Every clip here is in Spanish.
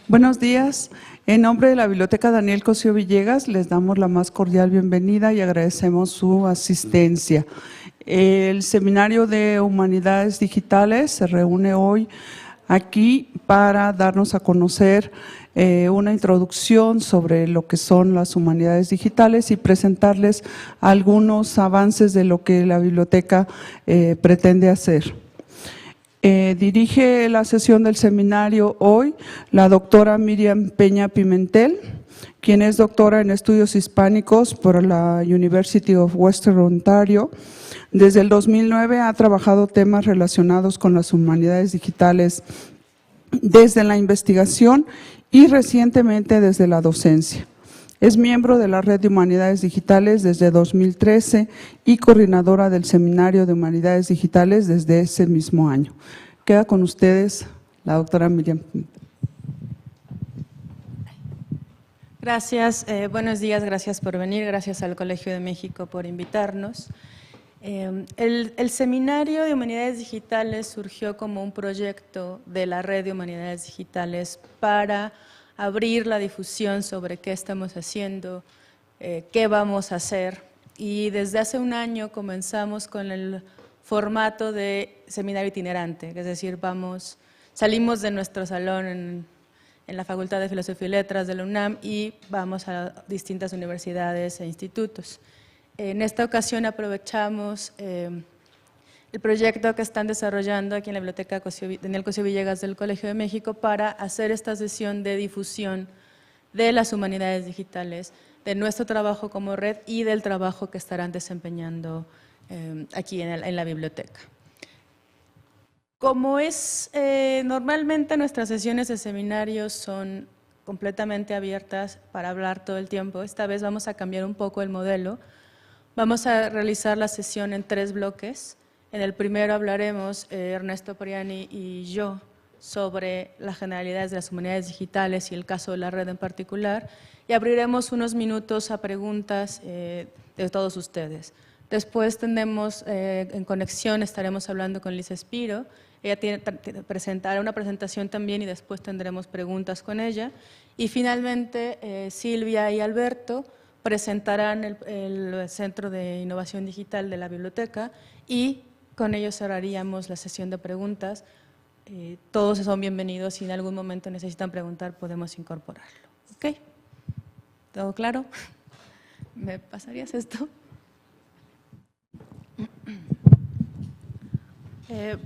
Buenos días. En nombre de la Biblioteca Daniel Cosío Villegas, les damos la más cordial bienvenida y agradecemos su asistencia. El Seminario de Humanidades Digitales se reúne hoy aquí para darnos a conocer una introducción sobre lo que son las humanidades digitales y presentarles algunos avances de lo que la biblioteca pretende hacer. Dirige la sesión del seminario hoy la doctora Miriam Peña Pimentel, quien es doctora en estudios hispánicos por la University of Western Ontario. Desde el 2009 ha trabajado temas relacionados con las humanidades digitales desde la investigación y recientemente desde la docencia. Es miembro de la Red de Humanidades Digitales desde 2013 y coordinadora del Seminario de Humanidades Digitales desde ese mismo año. Queda con ustedes la doctora Miriam. Gracias, buenos días, gracias por venir, gracias al Colegio de México por invitarnos. El Seminario de Humanidades Digitales surgió como un proyecto de la Red de Humanidades Digitales para abrir la difusión sobre qué estamos haciendo, qué vamos a hacer. Y desde hace un año comenzamos con el formato de seminario itinerante, es decir, salimos de nuestro salón en la Facultad de Filosofía y Letras de la UNAM y vamos a distintas universidades e institutos. En esta ocasión aprovechamos el proyecto que están desarrollando aquí en la Biblioteca Daniel Cosío Villegas del Colegio de México para hacer esta sesión de difusión de las humanidades digitales, de nuestro trabajo como red y del trabajo que estarán desempeñando aquí en la biblioteca. Como es normalmente nuestras sesiones de seminarios son completamente abiertas para hablar todo el tiempo, esta vez vamos a cambiar un poco el modelo. Vamos a realizar la sesión en 3 bloques. En el primero hablaremos Ernesto Priani y yo sobre las generalidades de las humanidades digitales y el caso de la red en particular, y abriremos unos minutos a preguntas de todos ustedes. Después tendremos en conexión, estaremos hablando con Lisa Espiro, ella presentará una presentación también y después tendremos preguntas con ella. Y finalmente Silvia y Alberto presentarán el Centro de Innovación Digital de la biblioteca y con ellos cerraríamos la sesión de preguntas. Todos son bienvenidos, si en algún momento necesitan preguntar podemos incorporarlo. ¿Ok? ¿Todo claro? ¿Me pasarías esto?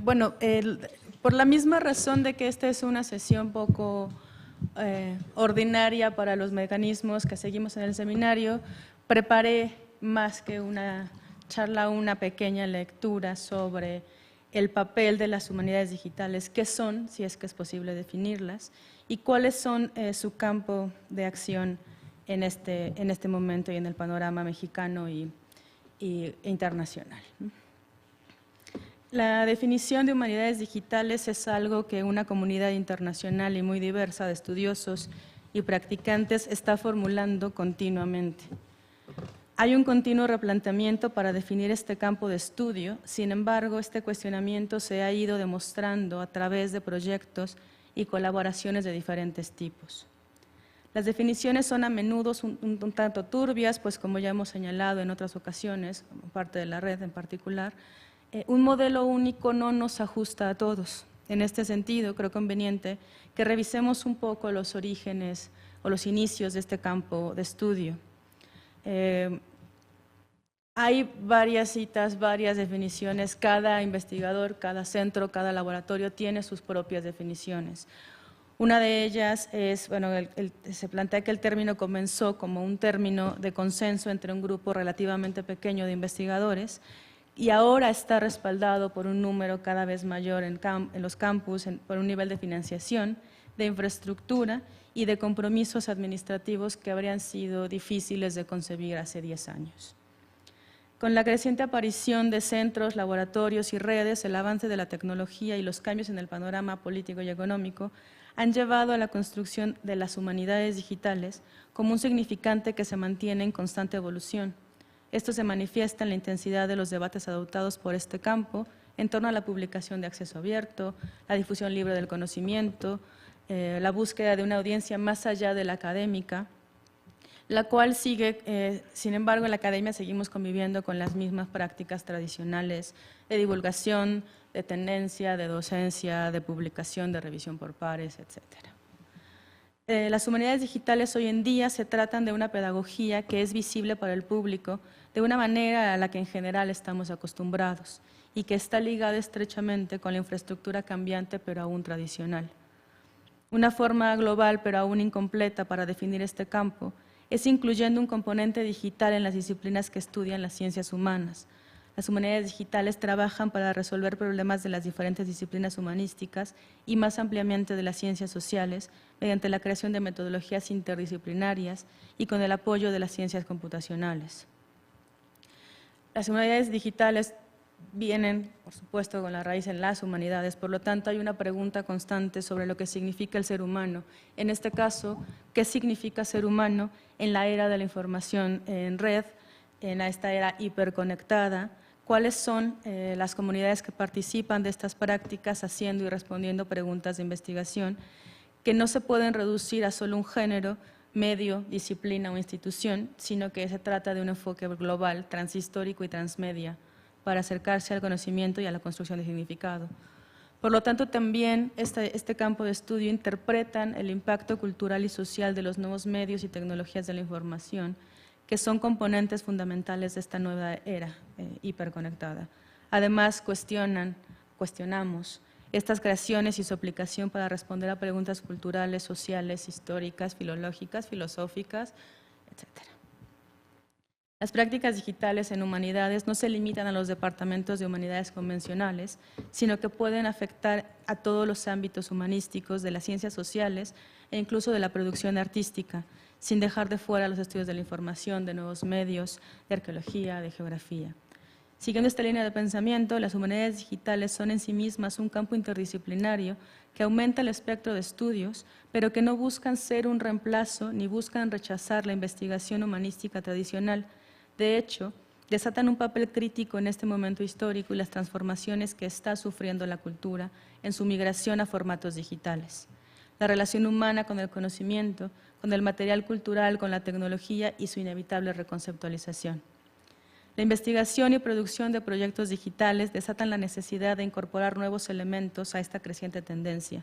Bueno, por la misma razón de que esta es una sesión poco ordinaria para los mecanismos que seguimos en el seminario, preparé más que una charla, una pequeña lectura sobre el papel de las humanidades digitales, qué son, si es que es posible definirlas, y cuáles son su campo de acción en este momento y en el panorama mexicano e internacional. La definición de humanidades digitales es algo que una comunidad internacional y muy diversa de estudiosos y practicantes está formulando continuamente. Hay un continuo replanteamiento para definir este campo de estudio, sin embargo, este cuestionamiento se ha ido demostrando a través de proyectos y colaboraciones de diferentes tipos. Las definiciones son a menudo un tanto turbias, pues como ya hemos señalado en otras ocasiones, como parte de la red en particular, un modelo único no nos ajusta a todos. En este sentido, creo conveniente que revisemos un poco los orígenes o los inicios de este campo de estudio. Hay varias citas, varias definiciones, cada investigador, cada centro, cada laboratorio tiene sus propias definiciones. Una de ellas es, bueno, se plantea que el término comenzó como un término de consenso entre un grupo relativamente pequeño de investigadores y ahora está respaldado por un número cada vez mayor en los campus, por un nivel de financiación, de infraestructura y de compromisos administrativos que habrían sido difíciles de concebir hace 10 años. Con la creciente aparición de centros, laboratorios y redes, el avance de la tecnología y los cambios en el panorama político y económico han llevado a la construcción de las humanidades digitales como un significante que se mantiene en constante evolución. Esto se manifiesta en la intensidad de los debates adoptados por este campo en torno a la publicación de acceso abierto, la difusión libre del conocimiento, la búsqueda de una audiencia más allá de la académica, la cual sigue, sin embargo, en la academia seguimos conviviendo con las mismas prácticas tradicionales de divulgación, de tendencia, de docencia, de publicación, de revisión por pares, etc. Las humanidades digitales hoy en día se tratan de una pedagogía que es visible para el público de una manera a la que en general estamos acostumbrados y que está ligada estrechamente con la infraestructura cambiante pero aún tradicional. Una forma global pero aún incompleta para definir este campo es incluyendo un componente digital en las disciplinas que estudian las ciencias humanas. Las humanidades digitales trabajan para resolver problemas de las diferentes disciplinas humanísticas y más ampliamente de las ciencias sociales mediante la creación de metodologías interdisciplinarias y con el apoyo de las ciencias computacionales. Las humanidades digitales vienen, por supuesto, con la raíz en las humanidades, por lo tanto hay una pregunta constante sobre lo que significa el ser humano. En este caso, ¿qué significa ser humano en la era de la información en red, en esta era hiperconectada? ¿Cuáles son las comunidades que participan de estas prácticas haciendo y respondiendo preguntas de investigación que no se pueden reducir a solo un género, medio, disciplina o institución, sino que se trata de un enfoque global, transhistórico y transmedia, para acercarse al conocimiento y a la construcción de significado? Por lo tanto, también este campo de estudio interpretan el impacto cultural y social de los nuevos medios y tecnologías de la información, que son componentes fundamentales de esta nueva era hiperconectada. Además, cuestionamos estas creaciones y su aplicación para responder a preguntas culturales, sociales, históricas, filológicas, filosóficas, etc. Las prácticas digitales en humanidades no se limitan a los departamentos de humanidades convencionales, sino que pueden afectar a todos los ámbitos humanísticos de las ciencias sociales e incluso de la producción artística, sin dejar de fuera los estudios de la información, de nuevos medios, de arqueología, de geografía. Siguiendo esta línea de pensamiento, las humanidades digitales son en sí mismas un campo interdisciplinario que aumenta el espectro de estudios, pero que no buscan ser un reemplazo ni buscan rechazar la investigación humanística tradicional. De hecho, desatan un papel crítico en este momento histórico y las transformaciones que está sufriendo la cultura en su migración a formatos digitales. La relación humana con el conocimiento, con el material cultural, con la tecnología y su inevitable reconceptualización. La investigación y producción de proyectos digitales desatan la necesidad de incorporar nuevos elementos a esta creciente tendencia.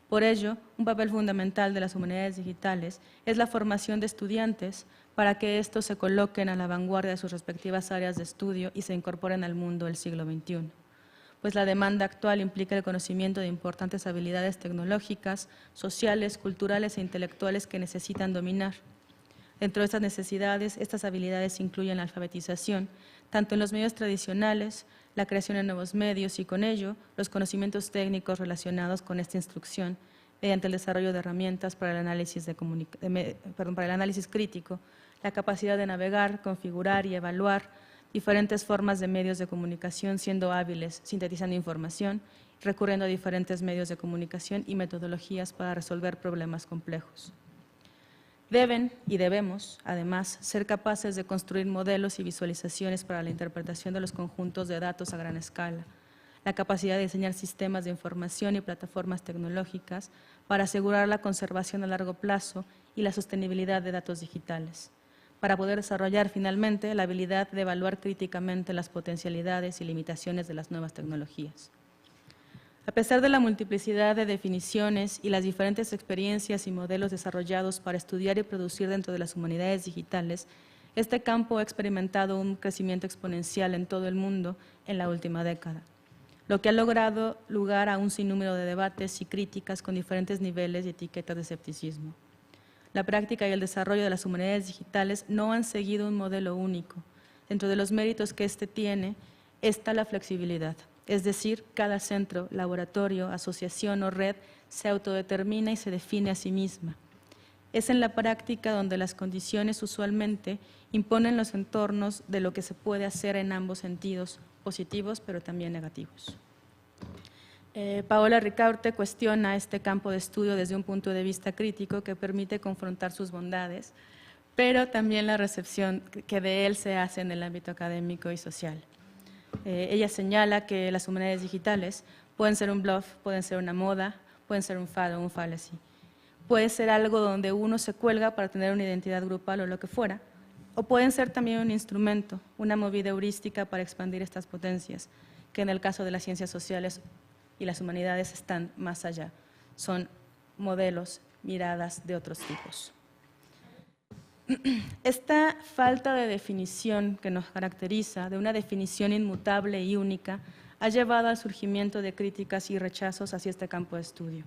Por ello, un papel fundamental de las humanidades digitales es la formación de estudiantes para que estos se coloquen a la vanguardia de sus respectivas áreas de estudio y se incorporen al mundo del siglo XXI. Pues la demanda actual implica el conocimiento de importantes habilidades tecnológicas, sociales, culturales e intelectuales que necesitan dominar. Dentro de estas necesidades, estas habilidades incluyen la alfabetización, tanto en los medios tradicionales, la creación de nuevos medios y con ello los conocimientos técnicos relacionados con esta instrucción, mediante el desarrollo de herramientas para el análisis, para el análisis crítico, la capacidad de navegar, configurar y evaluar diferentes formas de medios de comunicación, siendo hábiles, sintetizando información, recurriendo a diferentes medios de comunicación y metodologías para resolver problemas complejos. Deben y debemos, además, ser capaces de construir modelos y visualizaciones para la interpretación de los conjuntos de datos a gran escala, la capacidad de diseñar sistemas de información y plataformas tecnológicas para asegurar la conservación a largo plazo y la sostenibilidad de datos digitales, para poder desarrollar finalmente la habilidad de evaluar críticamente las potencialidades y limitaciones de las nuevas tecnologías. A pesar de la multiplicidad de definiciones y las diferentes experiencias y modelos desarrollados para estudiar y producir dentro de las humanidades digitales, este campo ha experimentado un crecimiento exponencial en todo el mundo en la última década, lo que ha logrado lugar a un sinnúmero de debates y críticas con diferentes niveles y etiquetas de escepticismo. La práctica y el desarrollo de las humanidades digitales no han seguido un modelo único. Dentro de los méritos que este tiene está la flexibilidad. Es decir, cada centro, laboratorio, asociación o red se autodetermina y se define a sí misma. Es en la práctica donde las condiciones usualmente imponen los entornos de lo que se puede hacer en ambos sentidos, positivos pero también negativos. Paola Ricaurte cuestiona este campo de estudio desde un punto de vista crítico que permite confrontar sus bondades, pero también la recepción que de él se hace en el ámbito académico y social. Ella señala que las humanidades digitales pueden ser un bluff, pueden ser una moda, pueden ser un fad o un fallacy, puede ser algo donde uno se cuelga para tener una identidad grupal o lo que fuera, o pueden ser también un instrumento, una movida heurística para expandir estas potencias, que en el caso de las ciencias sociales y las humanidades están más allá, son modelos, miradas de otros tipos. Esta falta de definición que nos caracteriza, de una definición inmutable y única, ha llevado al surgimiento de críticas y rechazos hacia este campo de estudio.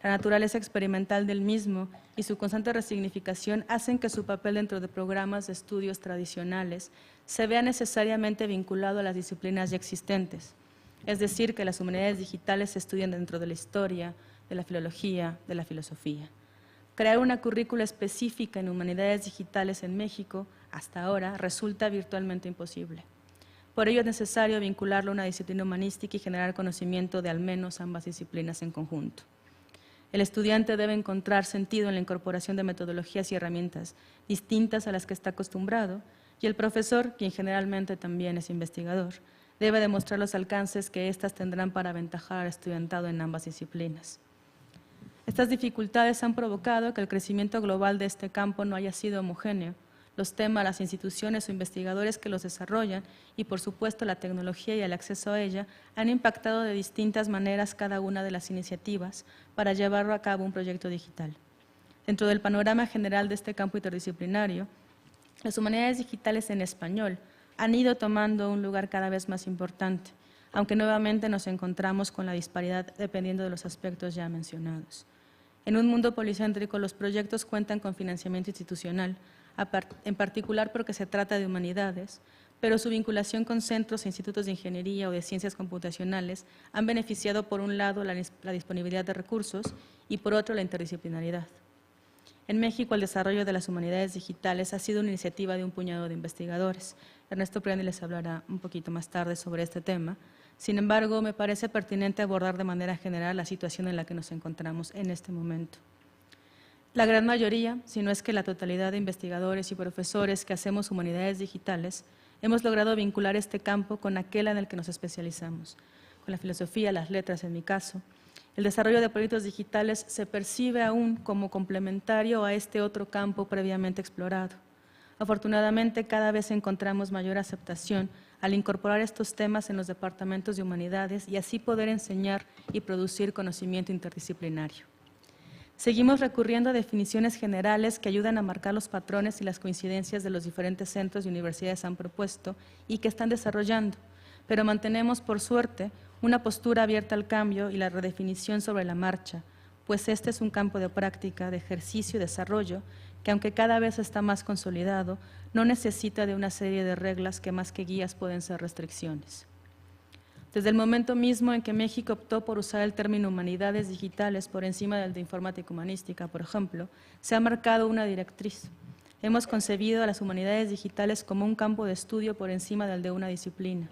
La naturaleza experimental del mismo y su constante resignificación hacen que su papel dentro de programas de estudios tradicionales se vea necesariamente vinculado a las disciplinas ya existentes, es decir, que las humanidades digitales se estudian dentro de la historia, de la filología, de la filosofía. Crear una currícula específica en humanidades digitales en México, hasta ahora, resulta virtualmente imposible. Por ello es necesario vincularlo a una disciplina humanística y generar conocimiento de al menos ambas disciplinas en conjunto. El estudiante debe encontrar sentido en la incorporación de metodologías y herramientas distintas a las que está acostumbrado, y el profesor, quien generalmente también es investigador, debe demostrar los alcances que éstas tendrán para aventajar al estudiantado en ambas disciplinas. Estas dificultades han provocado que el crecimiento global de este campo no haya sido homogéneo. Los temas, las instituciones o investigadores que los desarrollan y, por supuesto, la tecnología y el acceso a ella han impactado de distintas maneras cada una de las iniciativas para llevar a cabo un proyecto digital. Dentro del panorama general de este campo interdisciplinario, las humanidades digitales en español han ido tomando un lugar cada vez más importante, aunque nuevamente nos encontramos con la disparidad dependiendo de los aspectos ya mencionados. En un mundo policéntrico, los proyectos cuentan con financiamiento institucional, en particular porque se trata de humanidades, pero su vinculación con centros e institutos de ingeniería o de ciencias computacionales han beneficiado por un lado la disponibilidad de recursos y por otro la interdisciplinaridad. En México, el desarrollo de las humanidades digitales ha sido una iniciativa de un puñado de investigadores. Ernesto Prandi les hablará un poquito más tarde sobre este tema. Sin embargo, me parece pertinente abordar de manera general la situación en la que nos encontramos en este momento. La gran mayoría, si no es que la totalidad de investigadores y profesores que hacemos humanidades digitales, hemos logrado vincular este campo con aquel en el que nos especializamos, con la filosofía, las letras en mi caso. El desarrollo de proyectos digitales se percibe aún como complementario a este otro campo previamente explorado. Afortunadamente, cada vez encontramos mayor aceptación al incorporar estos temas en los departamentos de humanidades y así poder enseñar y producir conocimiento interdisciplinario. Seguimos recurriendo a definiciones generales que ayudan a marcar los patrones y las coincidencias de los diferentes centros y universidades han propuesto y que están desarrollando, pero mantenemos, por suerte, una postura abierta al cambio y la redefinición sobre la marcha, pues este es un campo de práctica, de ejercicio y desarrollo que, aunque cada vez está más consolidado, no necesita de una serie de reglas que más que guías pueden ser restricciones. Desde el momento mismo en que México optó por usar el término humanidades digitales por encima del de informática humanística, por ejemplo, se ha marcado una directriz. Hemos concebido a las humanidades digitales como un campo de estudio por encima del de una disciplina.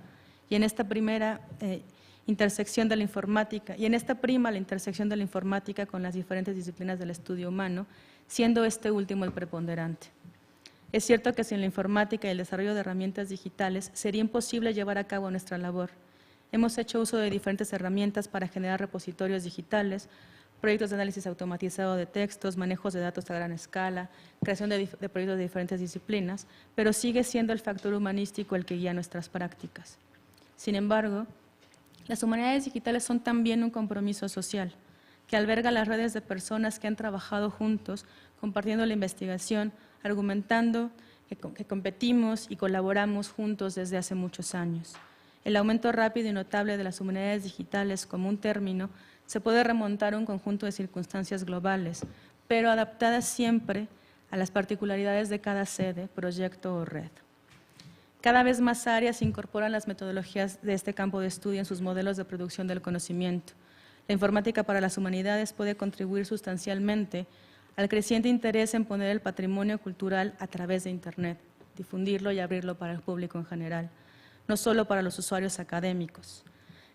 Y en esta primera intersección de la informática, y en esta prima la intersección de la informática con las diferentes disciplinas del estudio humano, siendo este último el preponderante. Es cierto que sin la informática y el desarrollo de herramientas digitales sería imposible llevar a cabo nuestra labor. Hemos hecho uso de diferentes herramientas para generar repositorios digitales, proyectos de análisis automatizado de textos, manejos de datos a gran escala, creación de proyectos de diferentes disciplinas, pero sigue siendo el factor humanístico el que guía nuestras prácticas. Sin embargo, las humanidades digitales son también un compromiso social, que alberga las redes de personas que han trabajado juntos, compartiendo la investigación, argumentando que competimos y colaboramos juntos desde hace muchos años. El aumento rápido y notable de las humanidades digitales como un término se puede remontar a un conjunto de circunstancias globales, pero adaptadas siempre a las particularidades de cada sede, proyecto o red. Cada vez más áreas incorporan las metodologías de este campo de estudio en sus modelos de producción del conocimiento. La informática para las humanidades puede contribuir sustancialmente al creciente interés en poner el patrimonio cultural a través de Internet, difundirlo y abrirlo para el público en general, no solo para los usuarios académicos.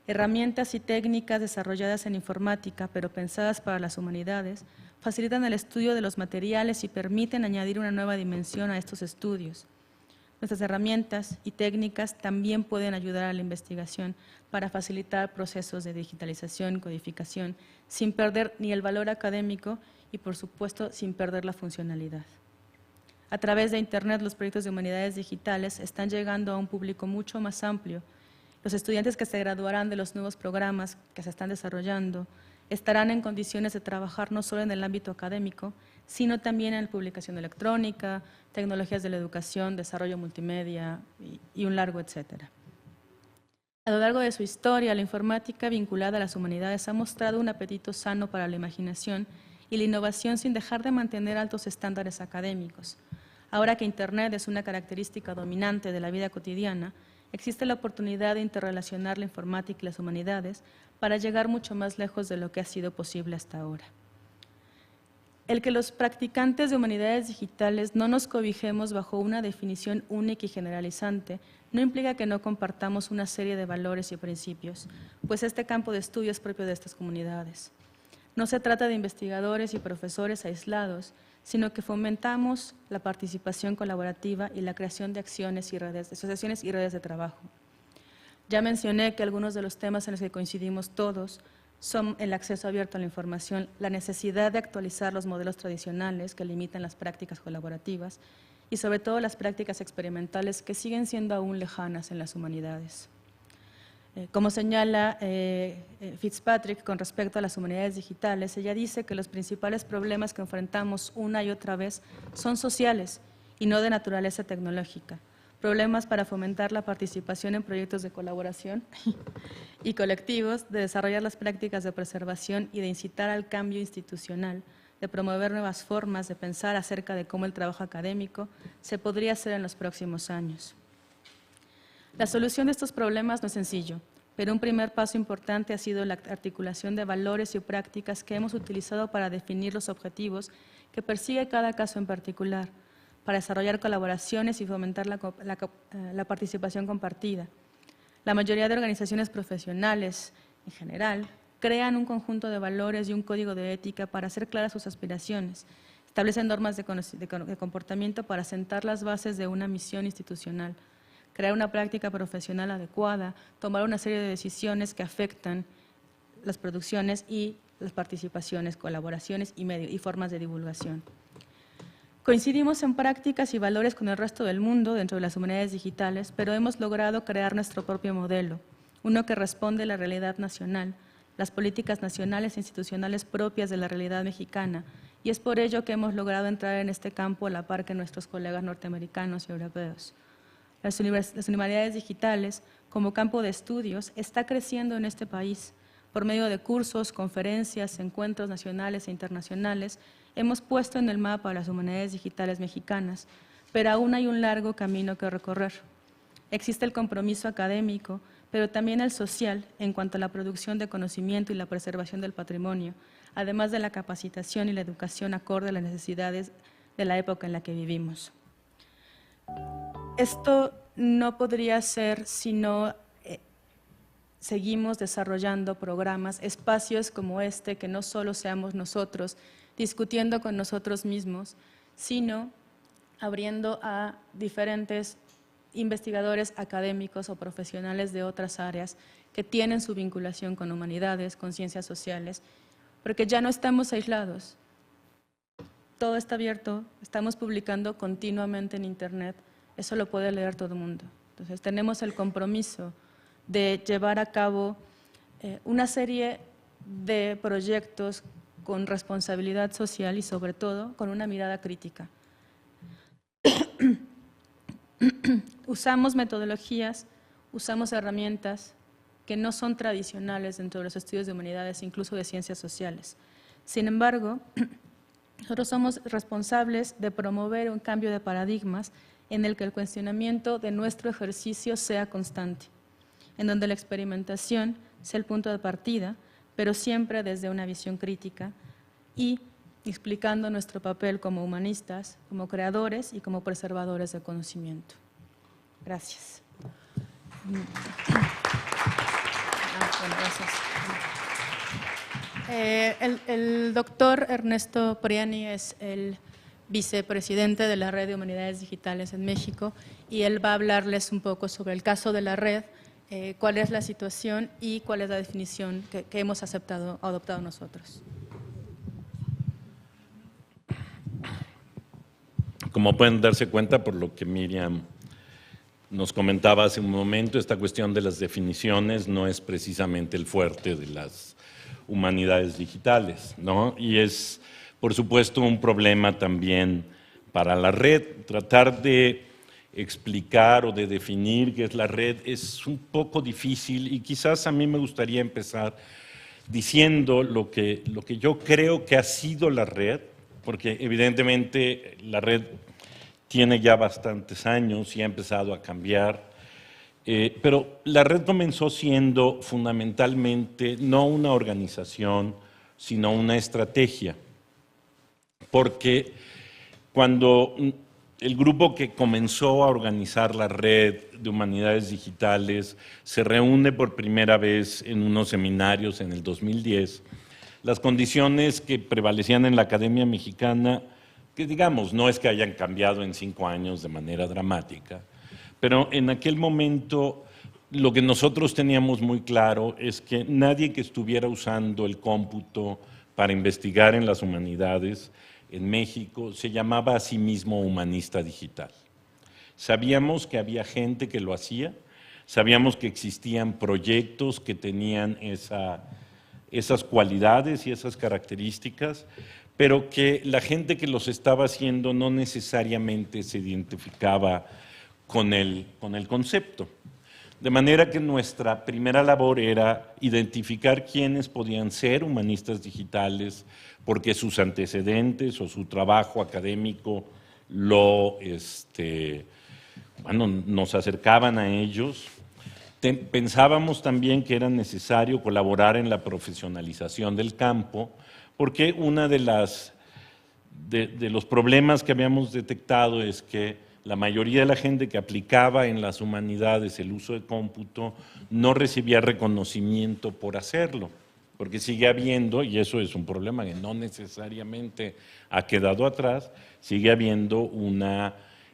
Herramientas y técnicas desarrolladas en informática, pero pensadas para las humanidades, facilitan el estudio de los materiales y permiten añadir una nueva dimensión a estos estudios. Nuestras herramientas y técnicas también pueden ayudar a la investigación para facilitar procesos de digitalización y codificación, sin perder ni el valor académico y, por supuesto, sin perder la funcionalidad. A través de Internet, los proyectos de humanidades digitales están llegando a un público mucho más amplio. Los estudiantes que se graduarán de los nuevos programas que se están desarrollando estarán en condiciones de trabajar no solo en el ámbito académico, sino también en la publicación electrónica, tecnologías de la educación, desarrollo multimedia y un largo etcétera. A lo largo de su historia, la informática vinculada a las humanidades ha mostrado un apetito sano para la imaginación y la innovación sin dejar de mantener altos estándares académicos. Ahora que Internet es una característica dominante de la vida cotidiana, existe la oportunidad de interrelacionar la informática y las humanidades para llegar mucho más lejos de lo que ha sido posible hasta ahora. El que los practicantes de humanidades digitales no nos cobijemos bajo una definición única y generalizante no implica que no compartamos una serie de valores y principios, pues este campo de estudio es propio de estas comunidades. No se trata de investigadores y profesores aislados, sino que fomentamos la participación colaborativa y la creación de acciones y redes, de asociaciones y redes de trabajo. Ya mencioné que algunos de los temas en los que coincidimos todos son el acceso abierto a la información, la necesidad de actualizar los modelos tradicionales que limitan las prácticas colaborativas y sobre todo las prácticas experimentales que siguen siendo aún lejanas en las humanidades. Como señala Fitzpatrick con respecto a las humanidades digitales, ella dice que los principales problemas que enfrentamos una y otra vez son sociales y no de naturaleza tecnológica. Problemas para fomentar la participación en proyectos de colaboración y colectivos, de desarrollar las prácticas de preservación y de incitar al cambio institucional, de promover nuevas formas de pensar acerca de cómo el trabajo académico se podría hacer en los próximos años. La solución de estos problemas no es sencillo, pero un primer paso importante ha sido la articulación de valores y prácticas que hemos utilizado para definir los objetivos que persigue cada caso en particular, para desarrollar colaboraciones y fomentar la participación compartida. La mayoría de organizaciones profesionales, en general, crean un conjunto de valores y un código de ética para hacer claras sus aspiraciones, establecen normas de comportamiento para sentar las bases de una misión institucional, crear una práctica profesional adecuada, tomar una serie de decisiones que afectan las producciones y las participaciones, colaboraciones y formas de divulgación. Coincidimos en prácticas y valores con el resto del mundo dentro de las humanidades digitales, pero hemos logrado crear nuestro propio modelo, uno que responde a la realidad nacional, las políticas nacionales e institucionales propias de la realidad mexicana, y es por ello que hemos logrado entrar en este campo a la par que nuestros colegas norteamericanos y europeos. Las humanidades digitales, como campo de estudios, está creciendo en este país. Por medio de cursos, conferencias, encuentros nacionales e internacionales, hemos puesto en el mapa a las humanidades digitales mexicanas, pero aún hay un largo camino que recorrer. Existe el compromiso académico, pero también el social en cuanto a la producción de conocimiento y la preservación del patrimonio, además de la capacitación y la educación acorde a las necesidades de la época en la que vivimos. Esto no podría ser si no seguimos desarrollando programas, espacios como este, que no solo seamos nosotros discutiendo con nosotros mismos, sino abriendo a diferentes investigadores académicos o profesionales de otras áreas que tienen su vinculación con humanidades, con ciencias sociales, porque ya no estamos aislados. Todo está abierto, estamos publicando continuamente en Internet, eso lo puede leer todo el mundo. Entonces tenemos el compromiso de llevar a cabo una serie de proyectos con responsabilidad social y sobre todo con una mirada crítica. Usamos metodologías, usamos herramientas que no son tradicionales dentro de los estudios de humanidades, incluso de ciencias sociales. Sin embargo, nosotros somos responsables de promover un cambio de paradigmas en el que el cuestionamiento de nuestro ejercicio sea constante, en donde la experimentación sea el punto de partida, pero siempre desde una visión crítica y explicando nuestro papel como humanistas, como creadores y como preservadores del conocimiento. Gracias. El doctor Ernesto Priani es el vicepresidente de la Red de Humanidades Digitales en México y él va a hablarles un poco sobre el caso de la red, cuál es la situación y cuál es la definición que hemos adoptado nosotros. Como pueden darse cuenta por lo que Miriam nos comentaba hace un momento, esta cuestión de las definiciones no es precisamente el fuerte de las humanidades digitales, ¿no? Y es, por supuesto, un problema también para la red. Tratar de explicar o de definir qué es la red es un poco difícil y quizás a mí me gustaría empezar diciendo lo que yo creo que ha sido la red, porque evidentemente la red tiene ya bastantes años y ha empezado a cambiar, pero la red comenzó siendo fundamentalmente no una organización, sino una estrategia, porque cuando el grupo que comenzó a organizar la red de humanidades digitales se reúne por primera vez en unos seminarios en el 2010, las condiciones que prevalecían en la Academia Mexicana, que digamos, no es que hayan cambiado en 5 años de manera dramática, pero en aquel momento lo que nosotros teníamos muy claro es que nadie que estuviera usando el cómputo para investigar en las humanidades en México se llamaba a sí mismo humanista digital. Sabíamos que había gente que lo hacía, sabíamos que existían proyectos que tenían esas cualidades y esas características, pero que la gente que los estaba haciendo no necesariamente se identificaba con el concepto. De manera que nuestra primera labor era identificar quiénes podían ser humanistas digitales, porque sus antecedentes o su trabajo académico nos acercaban a ellos. Pensábamos también que era necesario colaborar en la profesionalización del campo, porque uno de los problemas que habíamos detectado es que la mayoría de la gente que aplicaba en las humanidades el uso de cómputo no recibía reconocimiento por hacerlo, porque sigue habiendo, y eso es un problema que no necesariamente ha quedado atrás, sigue habiendo un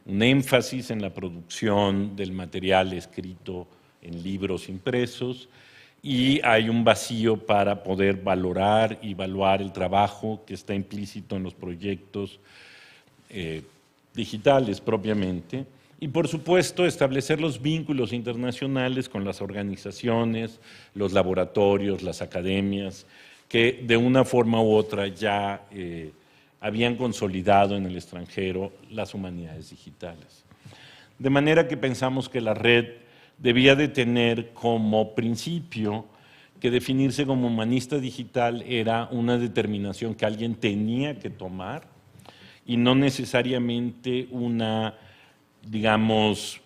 énfasis en la producción del material escrito en libros impresos, y hay un vacío para poder valorar y evaluar el trabajo que está implícito en los proyectos digitales propiamente, y por supuesto establecer los vínculos internacionales con las organizaciones, los laboratorios, las academias, que de una forma u otra ya habían consolidado en el extranjero las humanidades digitales. De manera que pensamos que la red debía de tener como principio que definirse como humanista digital era una determinación que alguien tenía que tomar y no necesariamente una, digamos,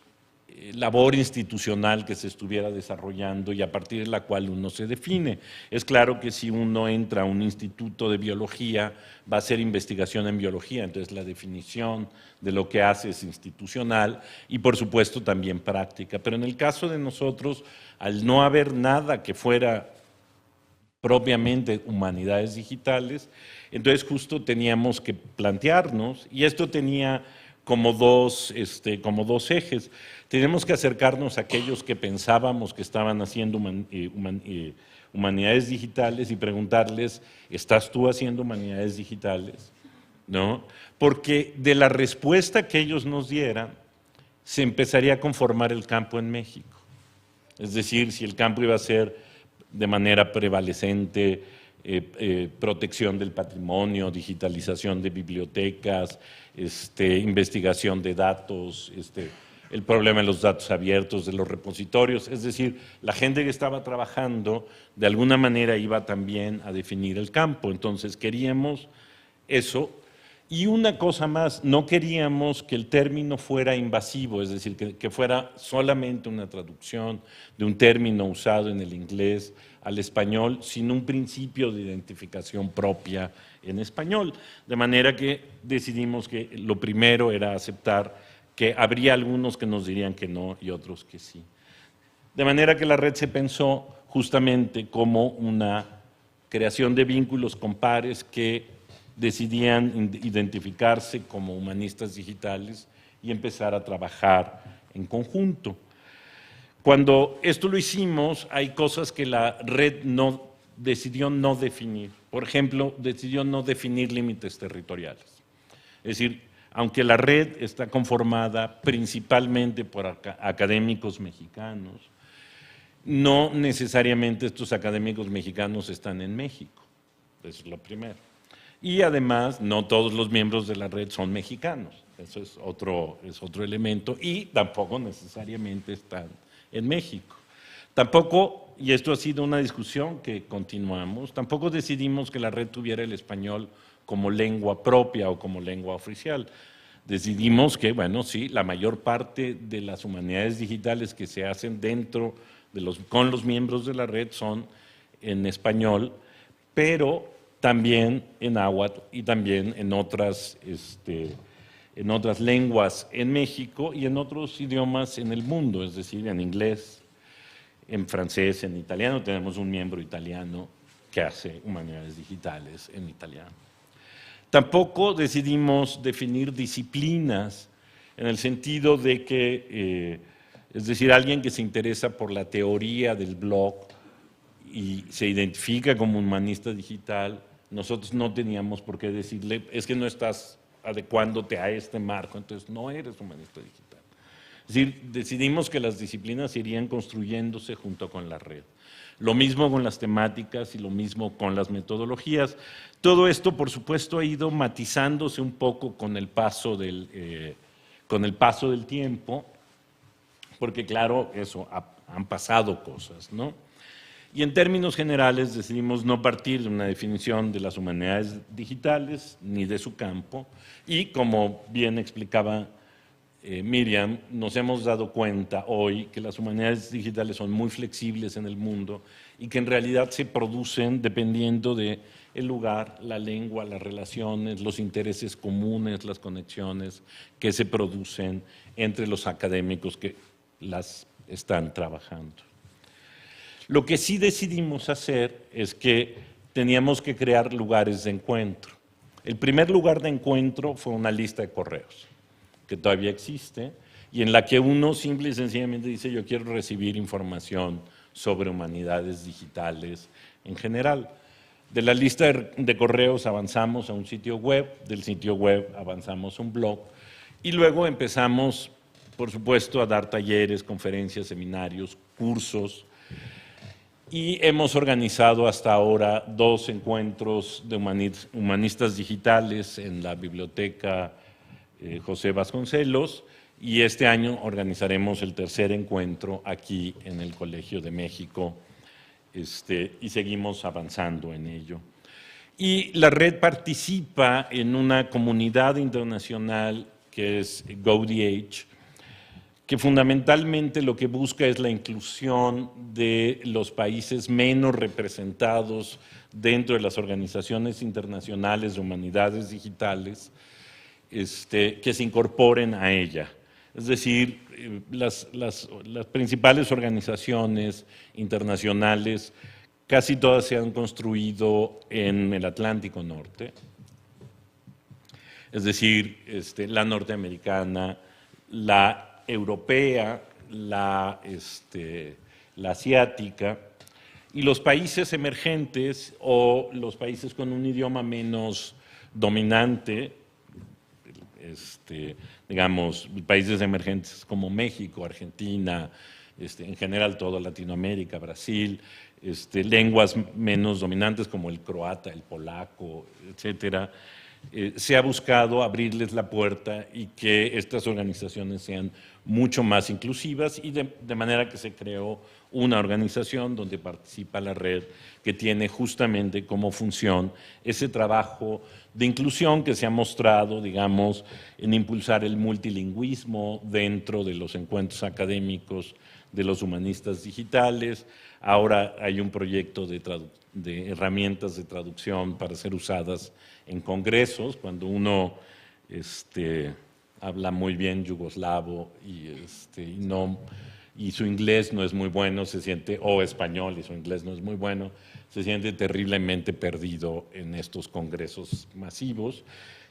labor institucional que se estuviera desarrollando y a partir de la cual uno se define. Es claro que si uno entra a un instituto de biología, va a hacer investigación en biología, entonces la definición de lo que hace es institucional y por supuesto también práctica. Pero en el caso de nosotros, al no haber nada que fuera propiamente humanidades digitales, entonces justo teníamos que plantearnos, y esto tenía como dos ejes. Tenemos que acercarnos a aquellos que pensábamos que estaban haciendo humanidades digitales y preguntarles, ¿estás tú haciendo humanidades digitales? ¿No? Porque de la respuesta que ellos nos dieran, se empezaría a conformar el campo en México. Es decir, si el campo iba a ser de manera prevalecente protección del patrimonio, digitalización de bibliotecas, investigación de datos, el problema de los datos abiertos, de los repositorios, es decir, la gente que estaba trabajando de alguna manera iba también a definir el campo, entonces queríamos eso. Y una cosa más, no queríamos que el término fuera invasivo, es decir, que fuera solamente una traducción de un término usado en el inglés al español, sin un principio de identificación propia en español. De manera que decidimos que lo primero era aceptar que habría algunos que nos dirían que no y otros que sí. De manera que la red se pensó justamente como una creación de vínculos con pares que decidían identificarse como humanistas digitales y empezar a trabajar en conjunto. Cuando esto lo hicimos, hay cosas que la red decidió no definir. Por ejemplo, decidió no definir límites territoriales. Es decir, aunque la red está conformada principalmente por académicos mexicanos, no necesariamente estos académicos mexicanos están en México. Eso es lo primero. Y además, no todos los miembros de la red son mexicanos. Eso es otro elemento. Y tampoco necesariamente están en México. Tampoco, y esto ha sido una discusión que continuamos, tampoco decidimos que la red tuviera el español como lengua propia o como lengua oficial. Decidimos que, bueno, sí, la mayor parte de las humanidades digitales que se hacen dentro con los miembros de la red son en español, pero también en náhuatl y también en otras lenguas en México y en otros idiomas en el mundo, es decir, en inglés, en francés, en italiano. Tenemos un miembro italiano que hace humanidades digitales en italiano. Tampoco decidimos definir disciplinas en el sentido de que, es decir, alguien que se interesa por la teoría del blog y se identifica como humanista digital, nosotros no teníamos por qué decirle, es que no estás adecuándote a este marco, entonces no eres humanista digital. Es decir, decidimos que las disciplinas irían construyéndose junto con la red. Lo mismo con las temáticas y lo mismo con las metodologías. Todo esto, por supuesto, ha ido matizándose un poco con el paso del tiempo, porque claro, han pasado cosas, ¿no? Y en términos generales decidimos no partir de una definición de las humanidades digitales ni de su campo, y como bien explicaba Miriam, nos hemos dado cuenta hoy que las humanidades digitales son muy flexibles en el mundo y que en realidad se producen dependiendo del lugar, la lengua, las relaciones, los intereses comunes, las conexiones que se producen entre los académicos que las están trabajando. Lo que sí decidimos hacer es que teníamos que crear lugares de encuentro. El primer lugar de encuentro fue una lista de correos, que todavía existe, y en la que uno simple y sencillamente dice, yo quiero recibir información sobre humanidades digitales en general. De la lista de correos avanzamos a un sitio web, del sitio web avanzamos a un blog, y luego empezamos, por supuesto, a dar talleres, conferencias, seminarios, cursos, y hemos organizado hasta ahora 2 encuentros de humanistas digitales en la biblioteca José Vasconcelos, y este año organizaremos el 3er encuentro aquí en el Colegio de México, y seguimos avanzando en ello. Y la red participa en una comunidad internacional que es GoDH, que fundamentalmente lo que busca es la inclusión de los países menos representados dentro de las organizaciones internacionales de humanidades digitales, que se incorporen a ella. Es decir, las principales organizaciones internacionales, casi todas se han construido en el Atlántico Norte, es decir, la norteamericana, la europea, la asiática, y los países emergentes o los países con un idioma menos dominante, digamos, países emergentes como México, Argentina, en general toda Latinoamérica, Brasil, lenguas menos dominantes como el croata, el polaco, etcétera. Se ha buscado abrirles la puerta y que estas organizaciones sean mucho más inclusivas, y de manera que se creó una organización donde participa la red, que tiene justamente como función ese trabajo de inclusión que se ha mostrado, digamos, en impulsar el multilingüismo dentro de los encuentros académicos de los humanistas digitales. Ahora hay un proyecto de herramientas de traducción para ser usadas en congresos, cuando uno habla muy bien yugoslavo y su inglés no es muy bueno, se siente, o español y su inglés no es muy bueno, se siente terriblemente perdido en estos congresos masivos,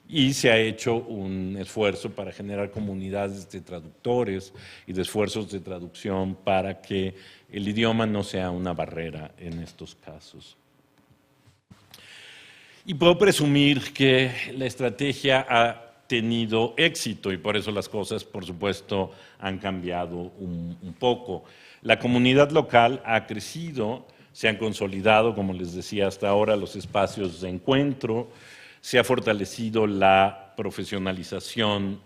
y se ha hecho un esfuerzo para generar comunidades de traductores y de esfuerzos de traducción para que el idioma no sea una barrera en estos casos. Y puedo presumir que la estrategia ha tenido éxito y por eso las cosas, por supuesto, han cambiado un poco. La comunidad local ha crecido, se han consolidado, como les decía hasta ahora, los espacios de encuentro, se ha fortalecido la profesionalización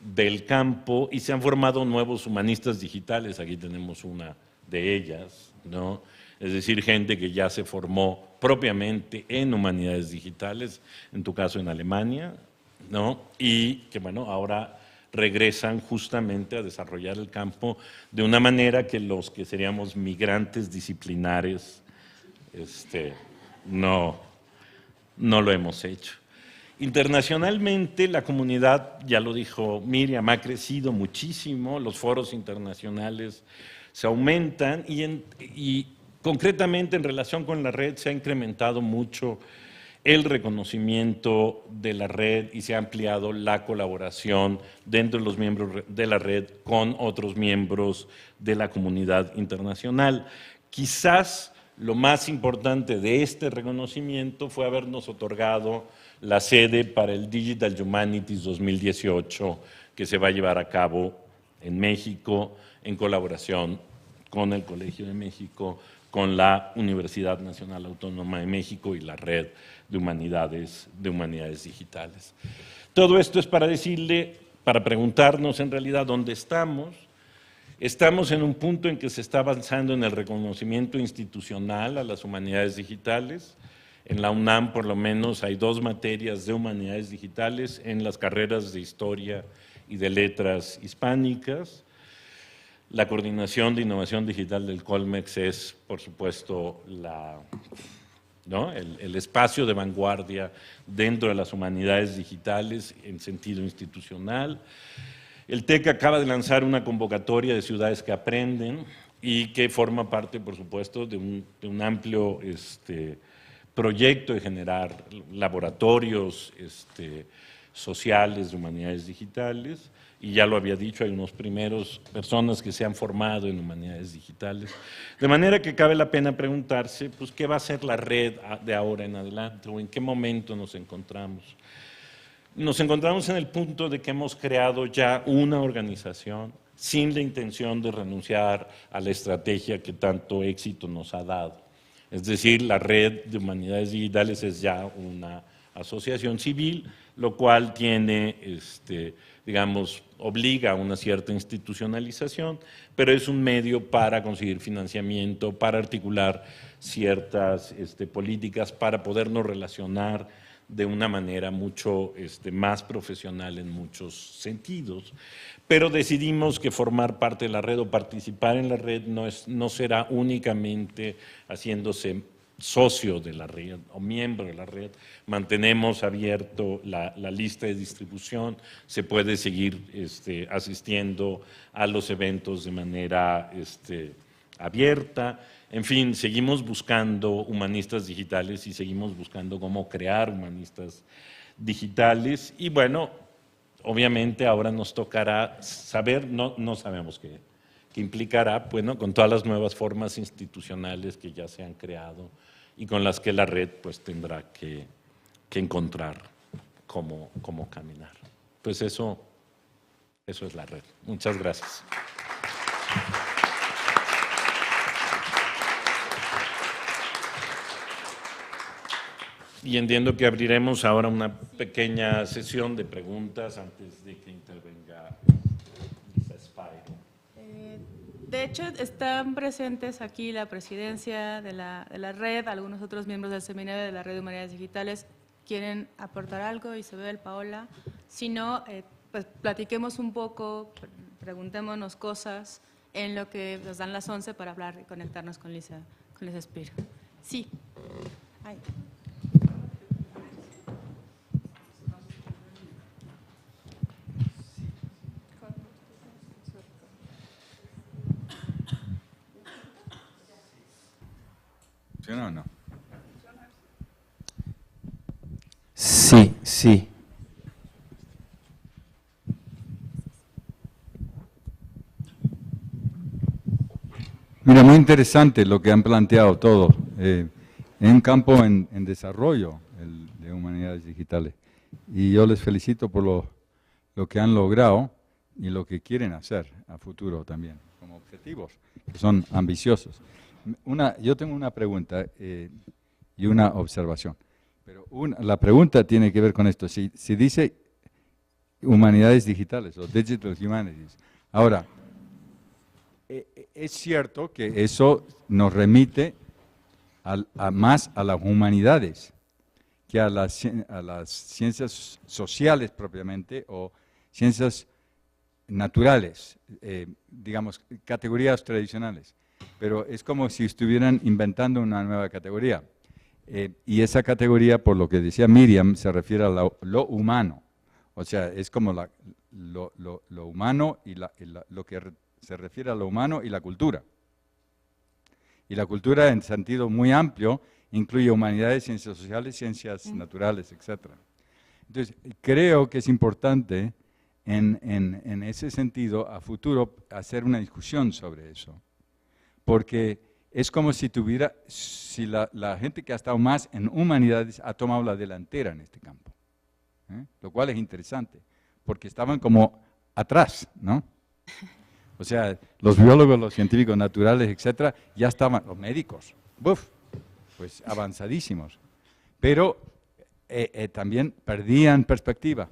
del campo y se han formado nuevos humanistas digitales, aquí tenemos una de ellas, ¿no? Es decir, gente que ya se formó propiamente en humanidades digitales, en tu caso en Alemania, ¿no? Y que, bueno, ahora regresan justamente a desarrollar el campo de una manera que los que seríamos migrantes disciplinares no lo hemos hecho. Internacionalmente, la comunidad, ya lo dijo Miriam, ha crecido muchísimo, los foros internacionales se aumentan y concretamente en relación con la red se ha incrementado mucho el reconocimiento de la red y se ha ampliado la colaboración dentro de los miembros de la red con otros miembros de la comunidad internacional. Quizás lo más importante de este reconocimiento fue habernos otorgado la sede para el Digital Humanities 2018, que se va a llevar a cabo en México en colaboración con el Colegio de México, con la Universidad Nacional Autónoma de México y la Red de Humanidades Digitales. Todo esto es para decirle, para preguntarnos en realidad dónde estamos. Estamos en un punto en que se está avanzando en el reconocimiento institucional a las humanidades digitales. En la UNAM, por lo menos, hay 2 materias de humanidades digitales en las carreras de Historia y de Letras Hispánicas. La coordinación de innovación digital del Colmex es, por supuesto, el espacio de vanguardia dentro de las humanidades digitales en sentido institucional. El TEC acaba de lanzar una convocatoria de ciudades que aprenden y que forma parte, por supuesto, de un amplio proyecto de generar laboratorios sociales de humanidades digitales. Y ya lo había dicho, hay unos primeros personas que se han formado en humanidades digitales. De manera que cabe la pena preguntarse, pues, ¿qué va a ser la red de ahora en adelante? ¿O en qué momento nos encontramos? Nos encontramos en el punto de que hemos creado ya una organización sin la intención de renunciar a la estrategia que tanto éxito nos ha dado. Es decir, la red de humanidades digitales es ya una asociación civil, lo cual tiene, digamos, obliga a una cierta institucionalización, pero es un medio para conseguir financiamiento, para articular ciertas políticas, para podernos relacionar de una manera mucho más profesional en muchos sentidos. Pero decidimos que formar parte de la red o participar en la red no será únicamente haciéndose socio de la red o miembro de la red. Mantenemos abierto la lista de distribución, se puede seguir asistiendo a los eventos de manera abierta. En fin, seguimos buscando humanistas digitales y seguimos buscando cómo crear humanistas digitales. Y bueno, obviamente ahora nos tocará saber, no sabemos qué implicará, bueno, con todas las nuevas formas institucionales que ya se han creado y con las que la red pues tendrá que encontrar cómo caminar. Pues eso es la red. Muchas gracias. Y entiendo que abriremos ahora una pequeña sesión de preguntas antes de que intervenga Lisa Spiro. De hecho, están presentes aquí la presidencia de la red, algunos otros miembros del seminario de la Red de Humanidades Digitales. ¿Quieren aportar algo? Isabel, Paola. Si no, pues platiquemos un poco, preguntémonos cosas en lo que nos dan las 11 para hablar y conectarnos con Lisa Spiro. Sí. Ay. ¿Funciona o no? Sí. Mira, muy interesante lo que han planteado todos. En un campo en desarrollo, el de humanidades digitales. Y yo les felicito por lo que han logrado y lo que quieren hacer a futuro también, como objetivos, que son ambiciosos. Yo tengo una pregunta y una observación, pero la pregunta tiene que ver con esto. Si dice humanidades digitales o digital humanities, ahora, es cierto que eso nos remite más a las humanidades que a las ciencias sociales propiamente o ciencias naturales, digamos, categorías tradicionales. Pero es como si estuvieran inventando una nueva categoría. Y esa categoría, por lo que decía Miriam, se refiere a lo humano. O sea, es como lo humano y lo que se refiere a lo humano y la cultura. Y la cultura en sentido muy amplio incluye humanidades, ciencias sociales, ciencias naturales, etc. Entonces, creo que es importante en ese sentido, a futuro, hacer una discusión sobre eso. Porque es como si la gente que ha estado más en humanidades ha tomado la delantera en este campo. Lo cual es interesante, porque estaban como atrás, ¿no? O sea, los biólogos, los científicos naturales, etcétera, ya estaban, los médicos, pues avanzadísimos. Pero también perdían perspectiva.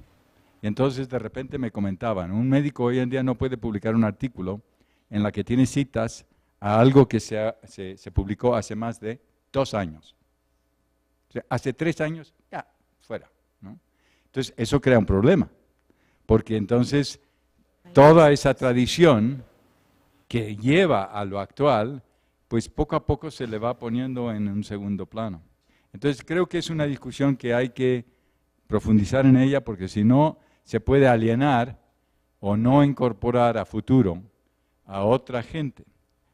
Y entonces de repente me comentaban, un médico hoy en día no puede publicar un artículo en la que tiene citas a algo que se publicó hace más de 2 años. O sea, hace 3 años, ya, fuera, ¿no? Entonces, eso crea un problema, porque entonces toda esa tradición que lleva a lo actual, pues poco a poco se le va poniendo en un segundo plano. Entonces, creo que es una discusión que hay que profundizar en ella, porque si no, se puede alienar o no incorporar a futuro a otra gente.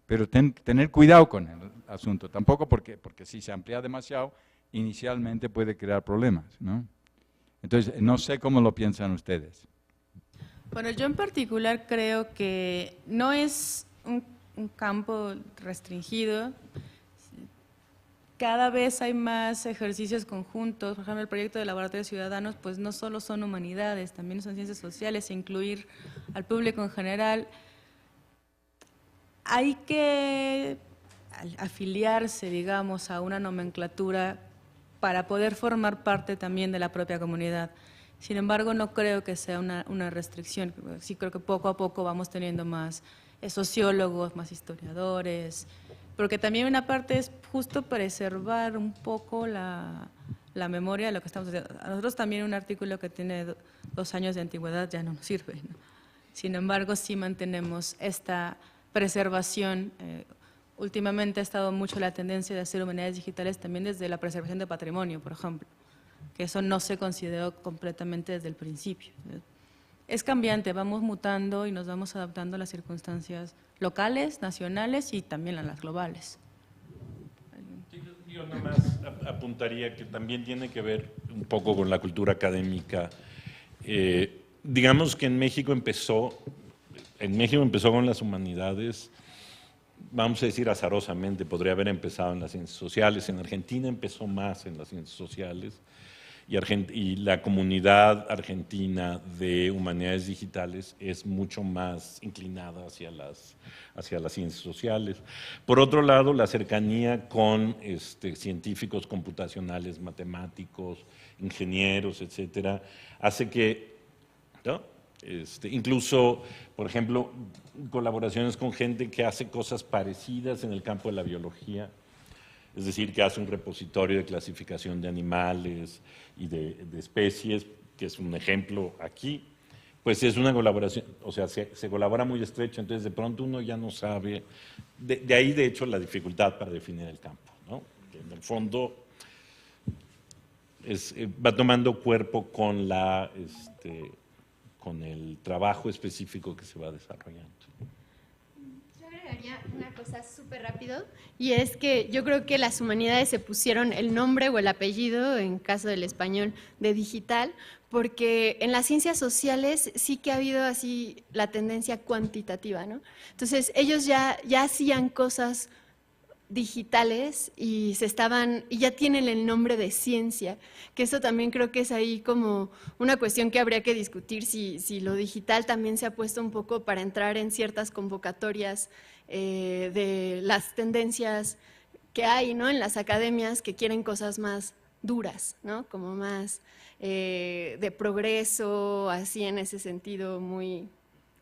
Pero tener cuidado con el asunto, tampoco porque si se amplía demasiado, inicialmente puede crear problemas, ¿no? Entonces, no sé cómo lo piensan ustedes. Bueno, yo en particular creo que no es un campo restringido. Cada vez hay más ejercicios conjuntos. Por ejemplo, el proyecto de laboratorios ciudadanos, pues no solo son humanidades, también son ciencias sociales, e incluir al público en general. Hay que afiliarse, digamos, a una nomenclatura para poder formar parte también de la propia comunidad. Sin embargo, no creo que sea una restricción. Sí creo que poco a poco vamos teniendo más sociólogos, más historiadores, porque también una parte es justo preservar un poco la memoria de lo que estamos haciendo. A nosotros también un artículo que tiene 2 años de antigüedad ya no nos sirve, ¿no? Sin embargo, sí mantenemos esta preservación. Últimamente ha estado mucho la tendencia de hacer humanidades digitales también desde la preservación de patrimonio, por ejemplo, que eso no se consideró completamente desde el principio. Es cambiante, vamos mutando y nos vamos adaptando a las circunstancias locales, nacionales y también a las globales. Yo nada más apuntaría que también tiene que ver un poco con la cultura académica. Digamos que en México empezó con las humanidades, vamos a decir azarosamente, podría haber empezado en las ciencias sociales. En Argentina empezó más en las ciencias sociales y la comunidad argentina de humanidades digitales es mucho más inclinada hacia las ciencias sociales. Por otro lado, la cercanía con científicos computacionales, matemáticos, ingenieros, etcétera, hace que, ¿no? Incluso, por ejemplo, colaboraciones con gente que hace cosas parecidas en el campo de la biología, es decir, que hace un repositorio de clasificación de animales y de especies, que es un ejemplo aquí, pues es una colaboración, o sea, se colabora muy estrecho, entonces de pronto uno ya no sabe, de ahí de hecho la dificultad para definir el campo, ¿no? Que en el fondo va tomando cuerpo con con el trabajo específico que se va desarrollando. Yo agregaría una cosa súper rápido, y es que yo creo que las humanidades se pusieron el nombre o el apellido, en caso del español, de digital, porque en las ciencias sociales sí que ha habido así la tendencia cuantitativa, ¿no? Entonces ellos ya hacían cosas digitales y ya tienen el nombre de ciencia, que eso también creo que es ahí como una cuestión que habría que discutir si lo digital también se ha puesto un poco para entrar en ciertas convocatorias de las tendencias que hay, ¿no?, en las academias que quieren cosas más duras, ¿no?, como más de progreso, así en ese sentido muy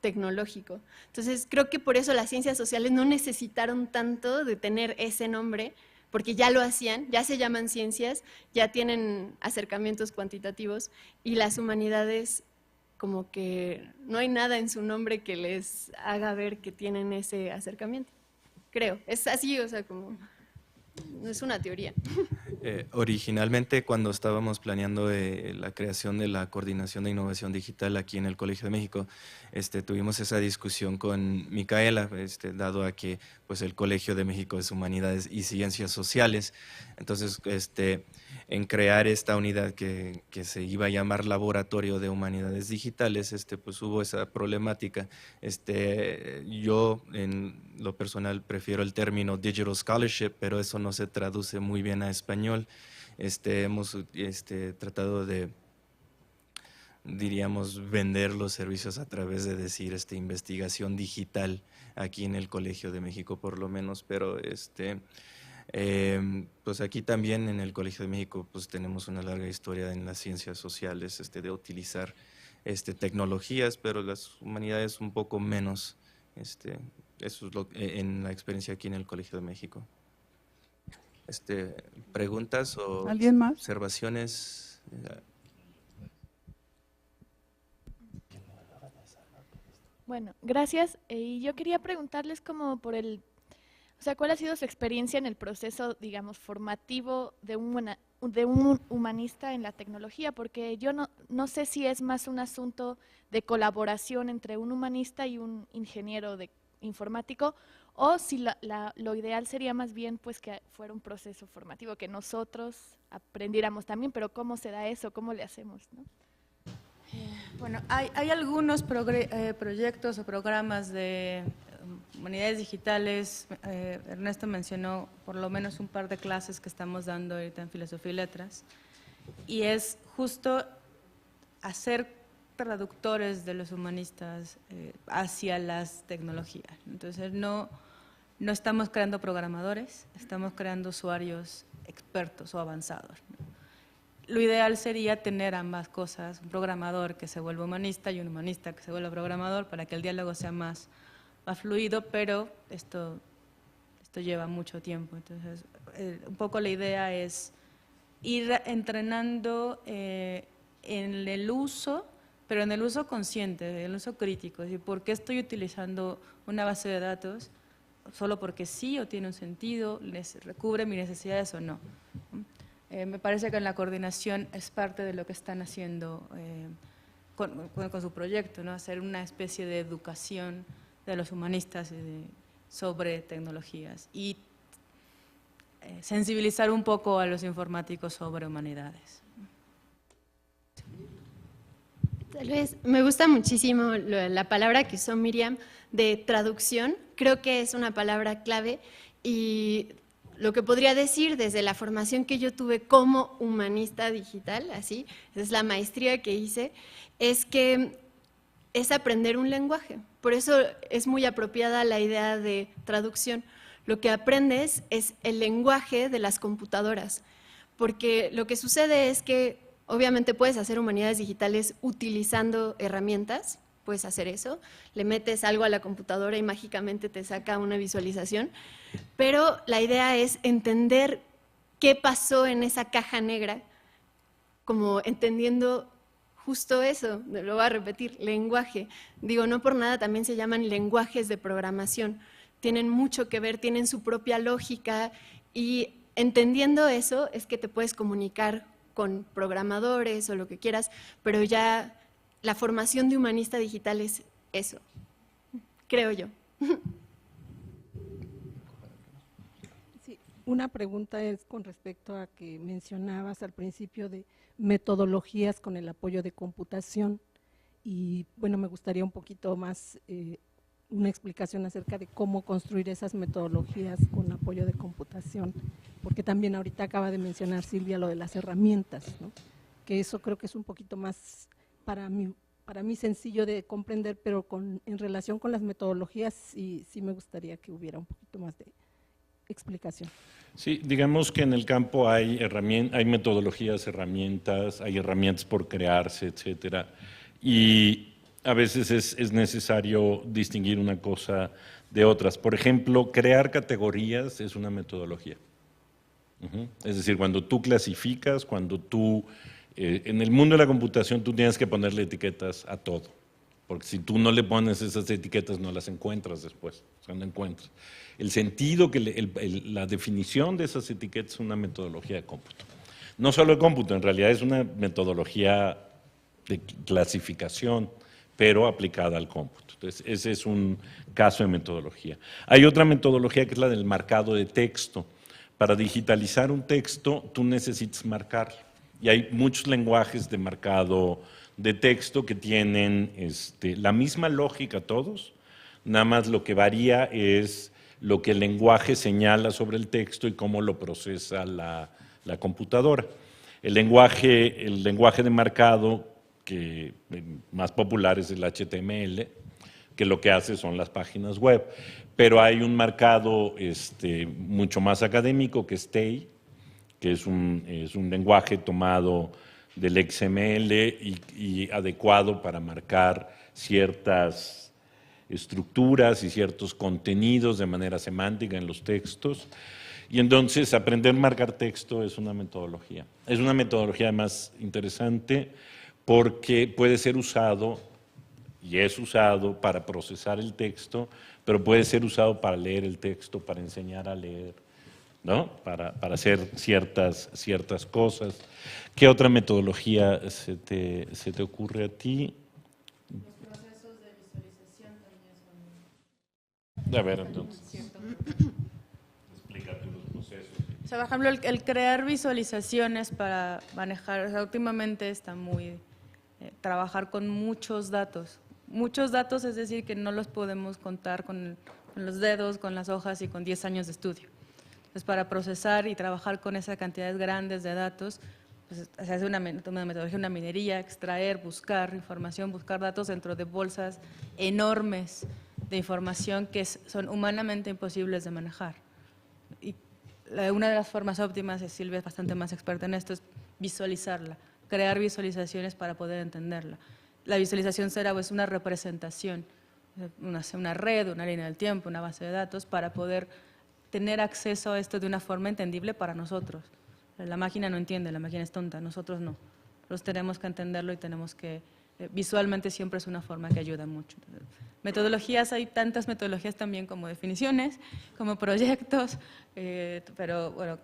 tecnológico. Entonces, creo que por eso las ciencias sociales no necesitaron tanto de tener ese nombre, porque ya lo hacían, ya se llaman ciencias, ya tienen acercamientos cuantitativos, y las humanidades como que no hay nada en su nombre que les haga ver que tienen ese acercamiento. Creo, es así, o sea, como no es una teoría. Originalmente, cuando estábamos planeando la creación de la Coordinación de Innovación Digital aquí en el Colegio de México, tuvimos esa discusión con Micaela, dado a que pues, el Colegio de México es Humanidades y Ciencias Sociales. Entonces, en crear esta unidad que se iba a llamar Laboratorio de Humanidades Digitales, pues hubo esa problemática. Yo, en lo personal, prefiero el término Digital Scholarship, pero eso no se traduce muy bien a español. Hemos tratado de, diríamos, vender los servicios a través de decir investigación digital aquí en el Colegio de México, por lo menos, pero pues aquí también en el Colegio de México pues tenemos una larga historia en las ciencias sociales de utilizar tecnologías, pero las humanidades un poco menos. Eso es en la experiencia aquí en el Colegio de México. ¿Preguntas o ¿Alguien más? observaciones? Bueno, gracias. Y yo quería preguntarles como por o sea, ¿cuál ha sido su experiencia en el proceso, digamos, formativo de un humanista en la tecnología? Porque yo no sé si es más un asunto de colaboración entre un humanista y un ingeniero informático, o si lo ideal sería más bien pues que fuera un proceso formativo, que nosotros aprendiéramos también, pero ¿cómo se da eso? ¿Cómo le hacemos, no? Bueno, hay algunos proyectos o programas de humanidades digitales. Ernesto mencionó por lo menos un par de clases que estamos dando ahorita en Filosofía y Letras, y es justo hacer traductores de los humanistas hacia las tecnologías. Entonces, no estamos creando programadores, estamos creando usuarios expertos o avanzados, ¿no? Lo ideal sería tener ambas cosas, un programador que se vuelva humanista y un humanista que se vuelva programador, para que el diálogo sea más fluido, pero esto lleva mucho tiempo. Entonces, un poco la idea es ir entrenando en el uso, pero en el uso consciente, en el uso crítico. Es decir, ¿por qué estoy utilizando una base de datos? ¿Solo porque sí o tiene un sentido? ¿Recubre mis necesidades o no? Me parece que en la coordinación es parte de lo que están haciendo con su proyecto, ¿no? Hacer una especie de educación de los humanistas sobre tecnologías y sensibilizar un poco a los informáticos sobre humanidades. Tal vez me gusta muchísimo la palabra que usó Miriam de traducción. Creo que es una palabra clave, y lo que podría decir desde la formación que yo tuve como humanista digital, así, es la maestría que hice, es que es aprender un lenguaje. Por eso es muy apropiada la idea de traducción. Lo que aprendes es el lenguaje de las computadoras, porque lo que sucede es que obviamente puedes hacer humanidades digitales utilizando herramientas, puedes hacer eso, le metes algo a la computadora y mágicamente te saca una visualización, pero la idea es entender qué pasó en esa caja negra, como entendiendo justo eso, lo voy a repetir, lenguaje. Digo, no por nada también se llaman lenguajes de programación, tienen mucho que ver, tienen su propia lógica, y entendiendo eso es que te puedes comunicar con programadores o lo que quieras, pero ya la formación de humanista digital es eso, creo yo. Sí, una pregunta es con respecto a que mencionabas al principio de metodologías con el apoyo de computación, y bueno, me gustaría un poquito más una explicación acerca de cómo construir esas metodologías con apoyo de computación, porque también ahorita acaba de mencionar Silvia lo de las herramientas, ¿no? Que eso creo que es un poquito más para mí sencillo de comprender, pero en relación con las metodologías sí me gustaría que hubiera un poquito más de explicación. Sí, digamos que en el campo hay metodologías, herramientas, hay herramientas por crearse, etcétera, y a veces es necesario distinguir una cosa de otras. Por ejemplo, crear categorías es una metodología. Es decir, cuando tú clasificas, cuando tú, en el mundo de la computación tú tienes que ponerle etiquetas a todo, porque si tú no le pones esas etiquetas no las encuentras después, o sea, no encuentras. El sentido, la definición de esas etiquetas es una metodología de cómputo. No solo de cómputo, en realidad es una metodología de clasificación, pero aplicada al cómputo. Entonces, ese es un caso de metodología. Hay otra metodología que es la del marcado de texto. Para digitalizar un texto, tú necesitas marcarlo. Y hay muchos lenguajes de marcado de texto que tienen la misma lógica todos, nada más lo que varía es lo que el lenguaje señala sobre el texto y cómo lo procesa la computadora. El lenguaje de marcado que más popular es el HTML, que lo que hace son las páginas web, pero hay un marcado mucho más académico que es TEI, que es un lenguaje tomado del XML y adecuado para marcar ciertas estructuras y ciertos contenidos de manera semántica en los textos. Y entonces aprender a marcar texto es una metodología. Es una metodología más interesante porque puede ser usado y es usado para procesar el texto, pero puede ser usado para leer el texto, para enseñar a leer, ¿no? Para hacer ciertas cosas. ¿Qué otra metodología se te ocurre a ti? Los procesos de visualización también son... A ver, entonces. Explica tú los procesos. O sea, por ejemplo, el crear visualizaciones para manejar, o sea, últimamente está muy... trabajar con muchos datos. Muchos datos, es decir, que no los podemos contar con los dedos, con las hojas y con 10 años de estudio. Entonces, para procesar y trabajar con esas cantidades grandes de datos, pues, se hace una metodología, una minería, extraer, buscar información, buscar datos dentro de bolsas enormes de información que son humanamente imposibles de manejar. Y una de las formas óptimas, y Silvia es bastante más experta en esto, es visualizarla, crear visualizaciones para poder entenderla. La visualización será pues, una representación, una red, una línea del tiempo, una base de datos, para poder tener acceso a esto de una forma entendible para nosotros. La máquina no entiende, la máquina es tonta, nosotros no. Nosotros tenemos que entenderlo y tenemos que, visualmente siempre es una forma que ayuda mucho. Metodologías, hay tantas metodologías también como definiciones, como proyectos, pero bueno,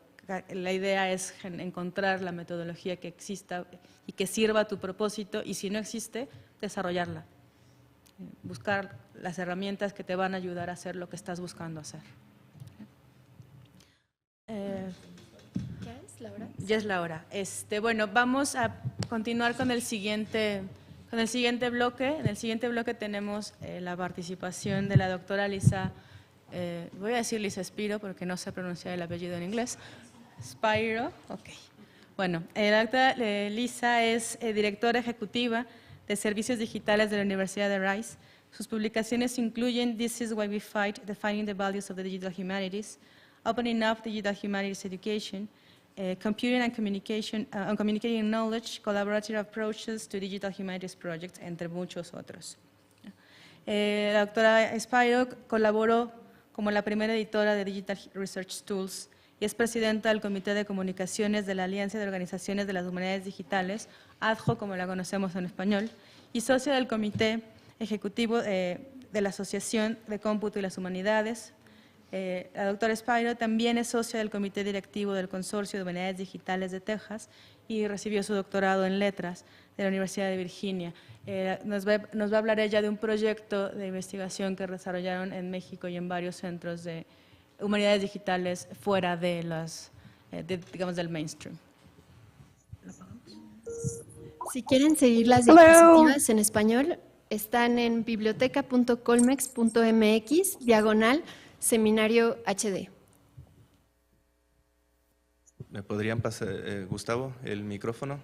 la idea es encontrar la metodología que exista y que sirva a tu propósito, y si no existe, desarrollarla. Buscar las herramientas que te van a ayudar a hacer lo que estás buscando hacer. ¿Ya es la hora? Ya es la hora. Bueno, vamos a continuar con el siguiente bloque. En el siguiente bloque tenemos la participación de la doctora Lisa, voy a decir Lisa Spiro porque no sé pronunciar el apellido en inglés. Spiro, ok. Bueno, la doctora Lisa es directora ejecutiva de Servicios Digitales de la Universidad de Rice. Sus publicaciones incluyen This is Why We Fight, Defining the Values of the Digital Humanities, Opening Up Digital Humanities Education, Computing and Communicating Knowledge, Collaborative Approaches to Digital Humanities Projects, entre muchos otros. La doctora Spiro colaboró como la primera editora de Digital Research Tools y es presidenta del Comité de Comunicaciones de la Alianza de Organizaciones de las Humanidades Digitales, ADHO, como la conocemos en español, y socia del Comité Ejecutivo de la Asociación de Cómputo y las Humanidades. La doctora Spiro también es socia del Comité Directivo del Consorcio de Humanidades Digitales de Texas y recibió su doctorado en Letras de la Universidad de Virginia. Nos va a hablar ella de un proyecto de investigación que desarrollaron en México y en varios centros de humanidades digitales fuera de digamos, del mainstream. Si quieren seguir las diapositivas en español, están en biblioteca.colmex.mx/seminario HD. ¿Me podrían pasar, Gustavo, el micrófono?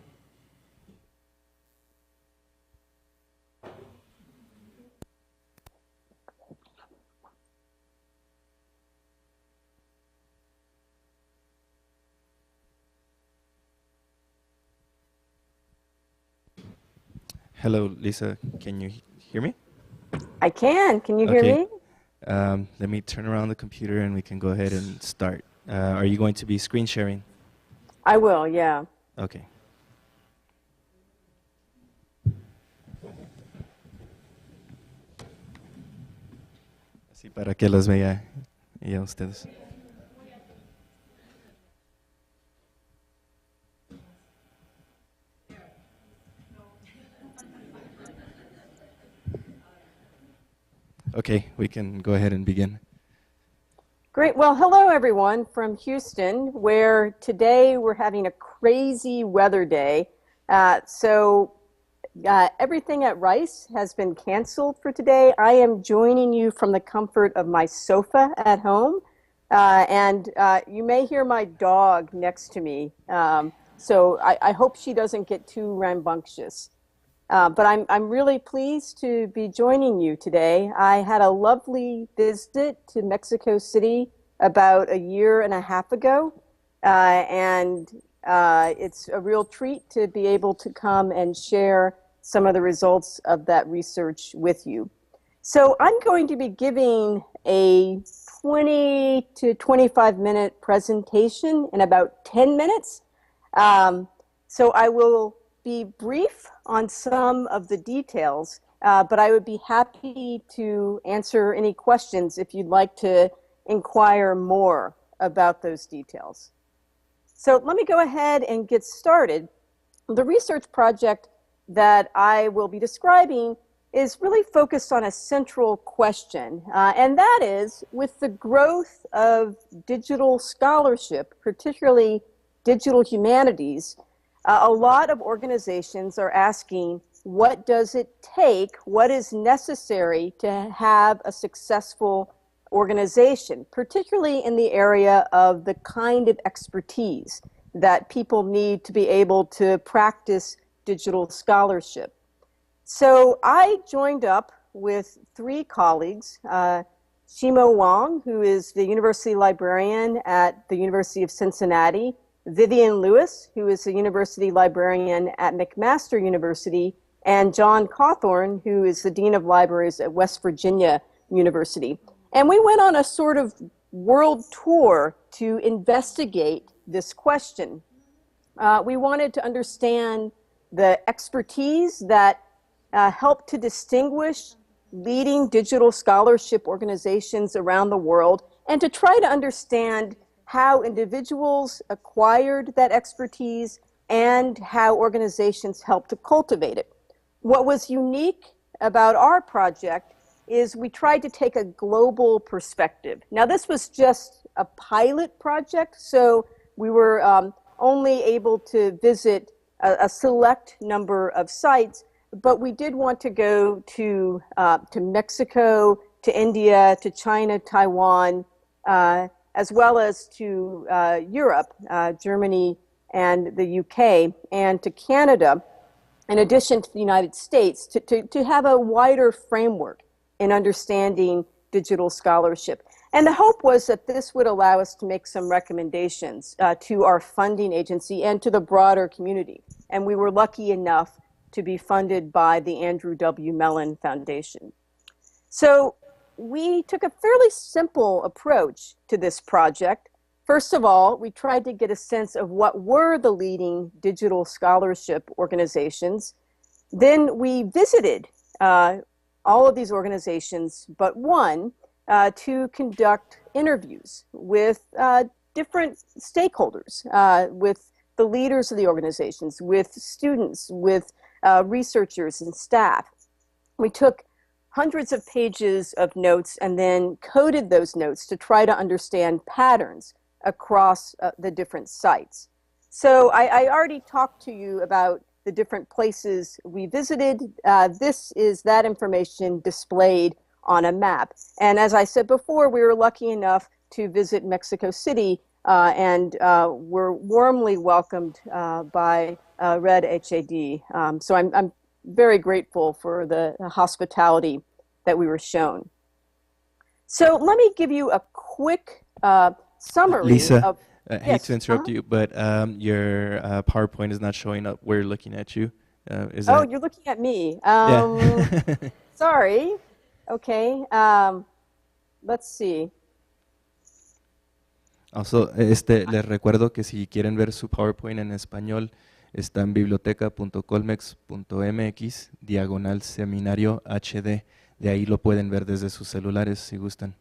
Hello, Lisa. Can you hear me? I can. Can you hear Okay. me? Let me turn around the computer and we can go ahead and start. Are you going to be screen sharing? I will, yeah. Okay. Así para que los vea ya ustedes. Okay, we can go ahead and begin. Great. Well, hello, everyone from Houston, where today we're having a crazy weather day. Everything at Rice has been canceled for today. I am joining you from the comfort of my sofa at home. You may hear my dog next to me. So I hope she doesn't get too rambunctious. But I'm really pleased to be joining you today. I had a lovely visit to Mexico City about a year and a half ago, it's a real treat to be able to come and share some of the results of that research with you. So I'm going to be giving a 20 to 25 minute presentation in about 10 minutes. So I will be brief on some of the details, but I would be happy to answer any questions if you'd like to inquire more about those details. So let me go ahead and get started. The research project that I will be describing is really focused on a central question, and that is, with the growth of digital scholarship, particularly digital humanities, a lot of organizations are asking, what does it take, what is necessary to have a successful organization, particularly in the area of the kind of expertise that people need to be able to practice digital scholarship. So I joined up with three colleagues, Shimo Wang, who is the university librarian at the University of Cincinnati, Vivian Lewis, who is a university librarian at McMaster University, and John Cawthorn, who is the Dean of Libraries at West Virginia University. And we went on a sort of world tour to investigate this question. We wanted to understand the expertise that helped to distinguish leading digital scholarship organizations around the world, and to try to understand how individuals acquired that expertise and how organizations helped to cultivate it. What was unique about our project is we tried to take a global perspective. Now, this was just a pilot project, so we were only able to visit a select number of sites, but we did want to go to Mexico, to India, to China, Taiwan, as well as to Europe, Germany and the UK, and to Canada, in addition to the United States, to have a wider framework in understanding digital scholarship. And the hope was that this would allow us to make some recommendations to our funding agency and to the broader community. And we were lucky enough to be funded by the Andrew W. Mellon Foundation. So we took a fairly simple approach to this project. First of all, we tried to get a sense of what were the leading digital scholarship organizations. Then we visited all of these organizations but one to conduct interviews with different stakeholders, with the leaders of the organizations, with students, with researchers and staff. We took hundreds of pages of notes and then coded those notes to try to understand patterns across the different sites. So I already talked to you about the different places we visited. This is that information displayed on a map. And as I said before, we were lucky enough to visit Mexico City and were warmly welcomed by Red HAD. So I'm very grateful for the hospitality that we were shown. So let me give you a quick summary. Lisa, of, I hate yes, to interrupt you, but your PowerPoint is not showing up. We're looking at you. Is Oh, that? you're looking at me. Yeah. Sorry. Okay. Let's see. Also, les recuerdo que si quieren ver su PowerPoint en español, está en biblioteca.colmex.mx/seminario HD. De ahí lo pueden ver desde sus celulares si gustan.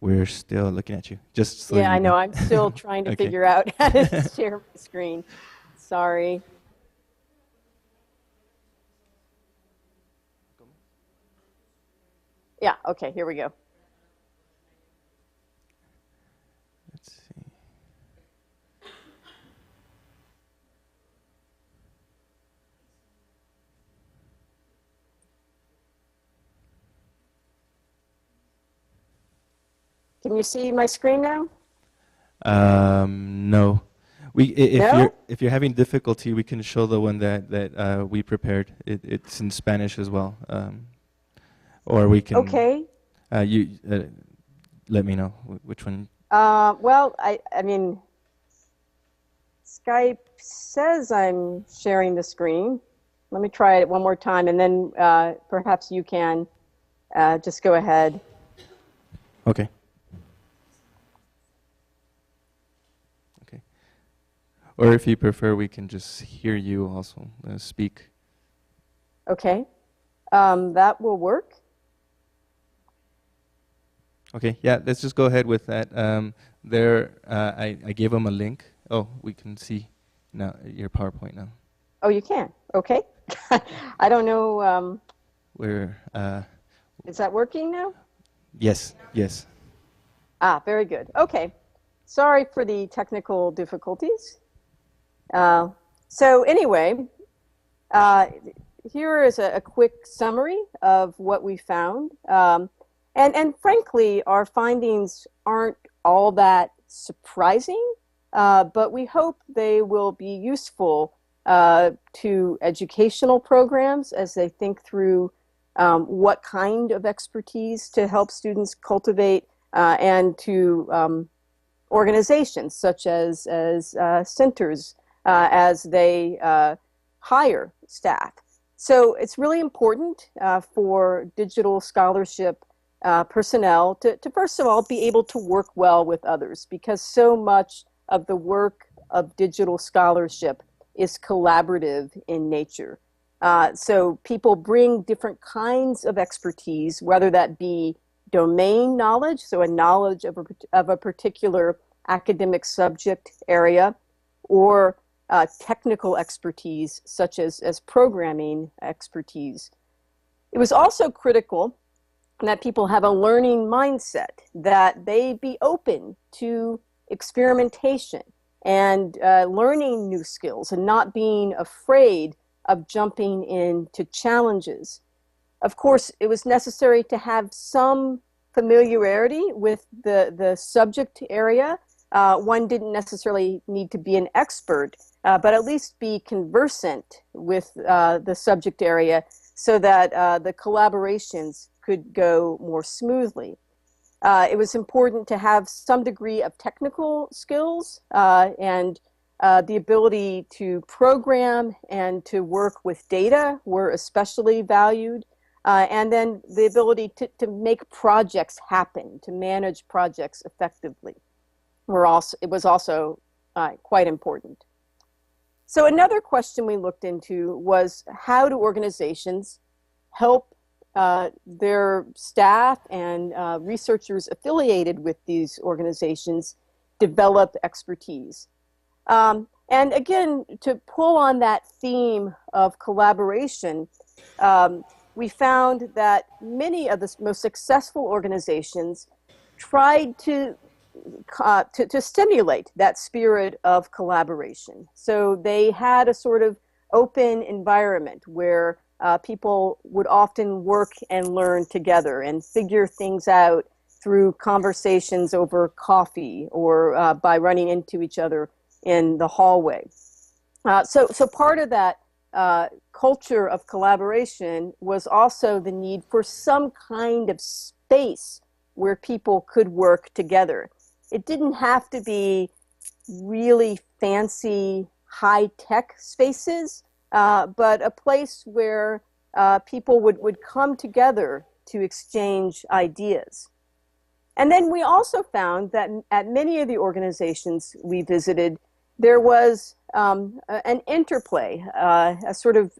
We're still looking at you. Just so Yeah, you I know. I'm still trying to Okay. figure out how to share my screen. Sorry. Yeah, okay, here we go. Let's see. Can you see my screen now? No. No? If you're having difficulty, we can show the one that we prepared. It's in Spanish as well. Or we can. Okay. You let me know which one. Well, I mean, Skype says I'm sharing the screen. Let me try it one more time, and then perhaps you can just go ahead. Okay. Okay. Or if you prefer, we can just hear you also speak. Okay. That will work. Okay, yeah, let's just go ahead with that. I gave them a link. Oh, we can see now your PowerPoint now. Oh, you can. Okay. I don't know. We're Is that working now? yes, yes. Ah, very good. Okay. Sorry for the technical difficulties. So anyway, here is a quick summary of what we found. And frankly, our findings aren't all that surprising, but we hope they will be useful to educational programs as they think through what kind of expertise to help students cultivate, and to organizations such as centers as they hire staff. So it's really important for digital scholarship personnel to first of all be able to work well with others, because so much of the work of digital scholarship is collaborative in nature. So people bring different kinds of expertise, whether that be domain knowledge, so a knowledge of a particular academic subject area, or technical expertise such as programming expertise. It was also critical that people have a learning mindset, that they be open to experimentation and learning new skills and not being afraid of jumping into challenges. Of course, it was necessary to have some familiarity with the subject area. One didn't necessarily need to be an expert, but at least be conversant with the subject area so that the collaborations could go more smoothly. It was important to have some degree of technical skills and the ability to program and to work with data were especially valued. And then the ability to make projects happen, to manage projects effectively, it was also quite important. So another question we looked into was, how do organizations help their staff and researchers affiliated with these organizations develop expertise? And again, to pull on that theme of collaboration, we found that many of the most successful organizations tried to to stimulate that spirit of collaboration. So they had a sort of open environment where people would often work and learn together and figure things out through conversations over coffee or by running into each other in the hallway. So part of that culture of collaboration was also the need for some kind of space where people could work together. It didn't have to be really fancy, high-tech spaces, but a place where people would come together to exchange ideas. And then we also found that at many of the organizations we visited, there was an interplay, a sort of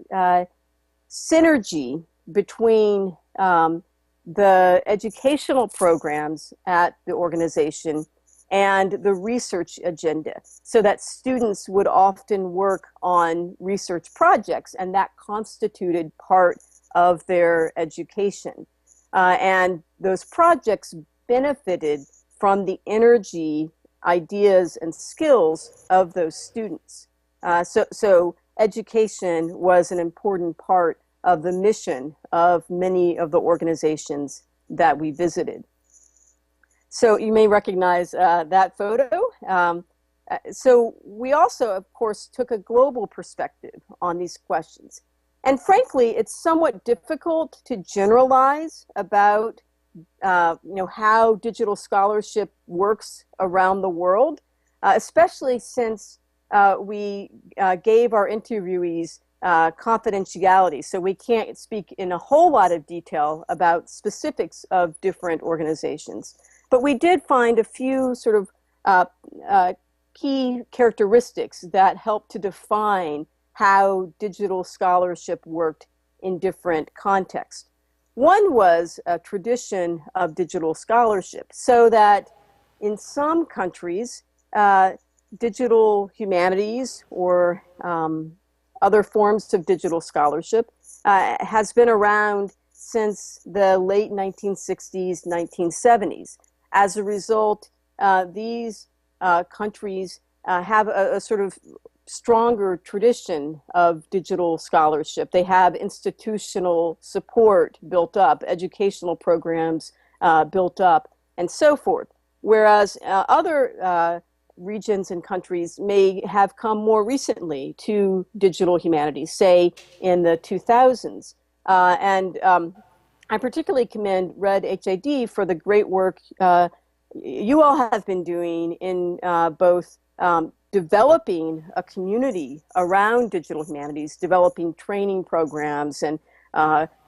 synergy between the educational programs at the organization and the research agenda, so that students would often work on research projects, and that constituted part of their education. And those projects benefited from the energy, ideas, and skills of those students. So education was an important part of the mission of many of the organizations that we visited. So you may recognize that photo. So we also, of course, took a global perspective on these questions. And frankly, it's somewhat difficult to generalize about how digital scholarship works around the world, especially since we gave our interviewees confidentiality. So we can't speak in a whole lot of detail about specifics of different organizations. But we did find a few sort of key characteristics that help to define how digital scholarship worked in different contexts. One was a tradition of digital scholarship, so that in some countries, digital humanities or other forms of digital scholarship has been around since the late 1960s, 1970s. As a result, these countries have a sort of stronger tradition of digital scholarship. They have institutional support built up, educational programs built up, and so forth. Whereas other regions and countries may have come more recently to digital humanities, say in the 2000s. I particularly commend Red HAD for the great work you all have been doing in both developing a community around digital humanities, developing training programs and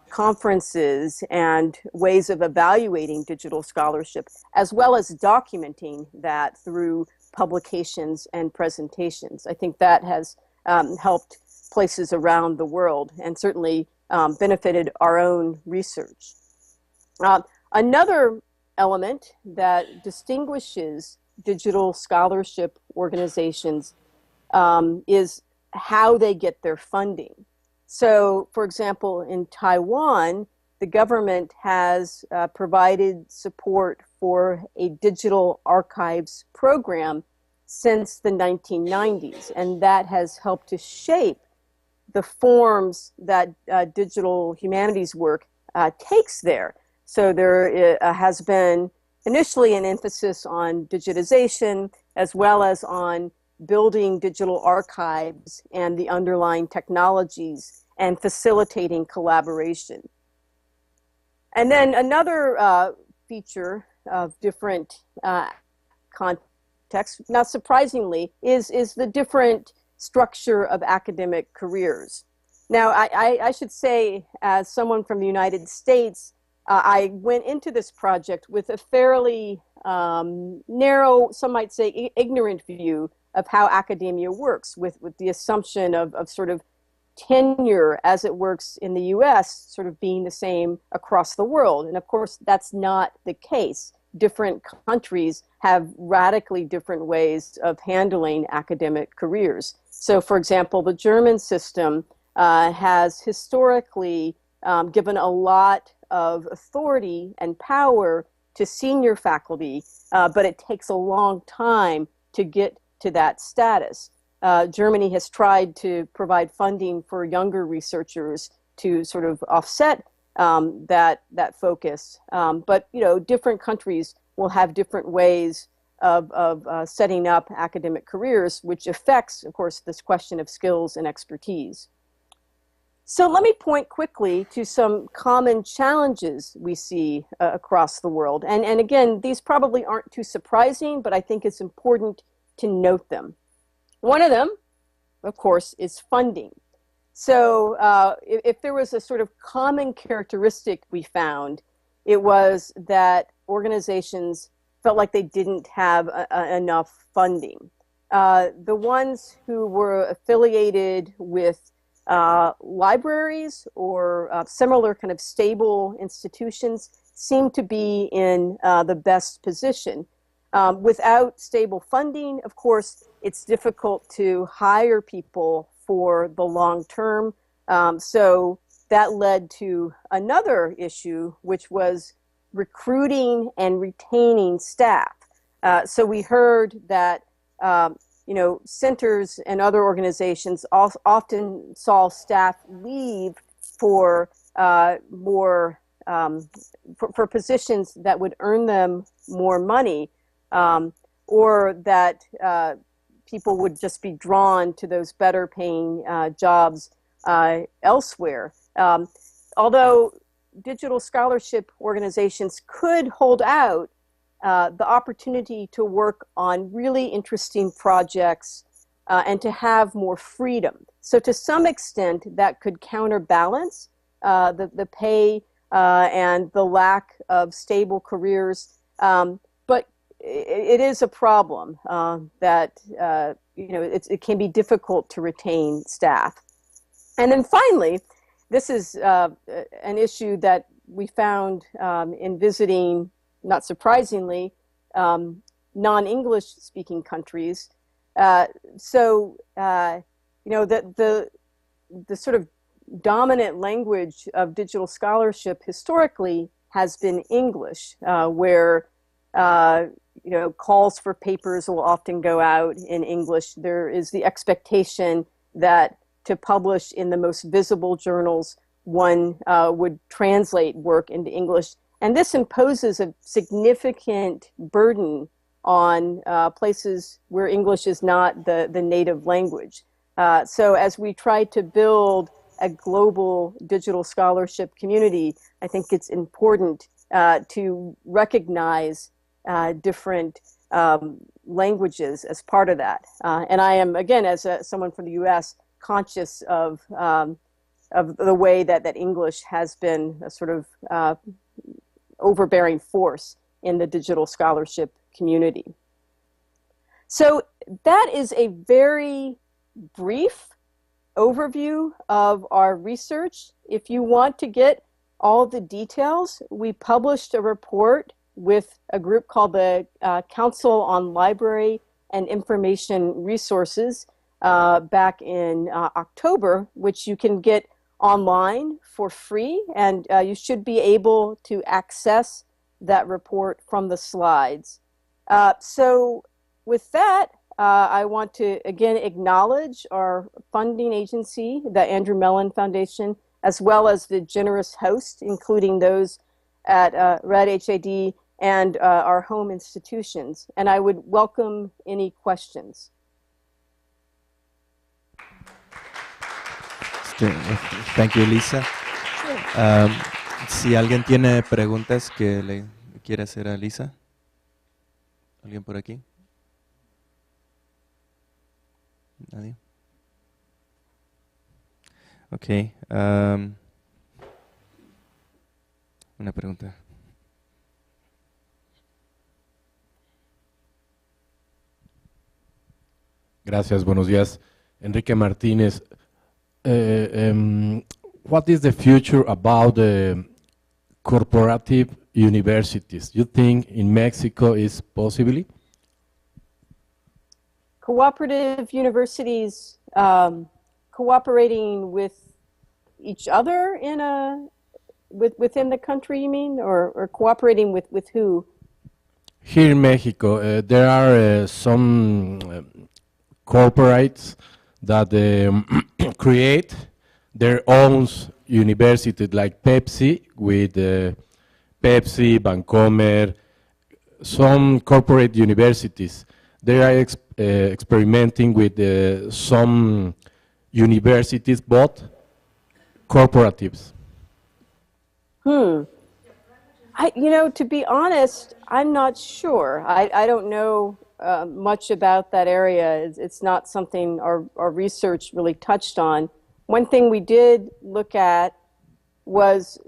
conferences and ways of evaluating digital scholarship, as well as documenting that through publications and presentations. I think that has helped places around the world and certainly benefited our own research. Another element that distinguishes digital scholarship organizations is how they get their funding. So, for example, in Taiwan, the government has provided support for a digital archives program since the 1990s, and that has helped to shape the forms that digital humanities work takes there. So there has been initially an emphasis on digitization as well as on building digital archives and the underlying technologies and facilitating collaboration. And then another feature of different contexts, not surprisingly, is the different structure of academic careers. Now, I should say, as someone from the United States, I went into this project with a fairly narrow, some might say ignorant view of how academia works, with the assumption of sort of tenure as it works in the US sort of being the same across the world. And of course, that's not the case. Different countries have radically different ways of handling academic careers. So for example, the German system has historically given a lot of authority and power to senior faculty, but it takes a long time to get to that status. Germany has tried to provide funding for younger researchers to sort of offset that focus. But different countries will have different ways of setting up academic careers, which affects, of course, this question of skills and expertise. So let me point quickly to some common challenges we see across the world. And again, these probably aren't too surprising, but I think it's important to note them. One of them, of course, is funding. So if there was a sort of common characteristic we found, it was that organizations felt like they didn't have enough funding. The ones who were affiliated with libraries or similar kind of stable institutions seem to be in the best position. Without stable funding, of course, it's difficult to hire people for the long term. So that led to another issue, which was recruiting and retaining staff. So we heard that centers and other organizations often saw staff leave for more for positions that would earn them more money, or that people would just be drawn to those better paying jobs elsewhere. Although digital scholarship organizations could hold out the opportunity to work on really interesting projects and to have more freedom. So to some extent, that could counterbalance the pay and the lack of stable careers. But it is a problem that it can be difficult to retain staff. And then finally, this is an issue that we found in visiting, not surprisingly, non-English speaking countries. The sort of dominant language of digital scholarship historically has been English, where calls for papers will often go out in English. There is the expectation that to publish in the most visible journals, one would translate work into English. And this imposes a significant burden on places where English is not the native language. So as we try to build a global digital scholarship community, I think it's important to recognize different languages as part of that. And I am, again, as someone from the US, conscious of the way that English has been a sort of overbearing force in the digital scholarship community. So that is a very brief overview of our research. If you want to get all the details, we published a report with a group called the Council on Library and Information Resources back in October, which you can get online for free, and you should be able to access that report from the slides. So with that, I want to again acknowledge our funding agency, the Andrew Mellon Foundation, as well as the generous hosts, including those at RAD-HAD and our home institutions. And I would welcome any questions. Thank you, Lisa. Si alguien tiene preguntas que le quiere hacer a Lisa. ¿Alguien por aquí? ¿Nadie? Ok. Una pregunta. Gracias, buenos días. Enrique Martínez. What is the future about the corporative universities? You think in Mexico is possible? Cooperative universities cooperating with each other in a within the country, you mean, or cooperating with who? Here in Mexico, there are some corporates that create their own universities, like Pepsi, with Pepsi, Vancomer, some corporate universities. They are experimenting with some universities, but corporatives. To be honest, I'm not sure. I don't know much about that area. It's not something our research really touched on. One thing we did look at was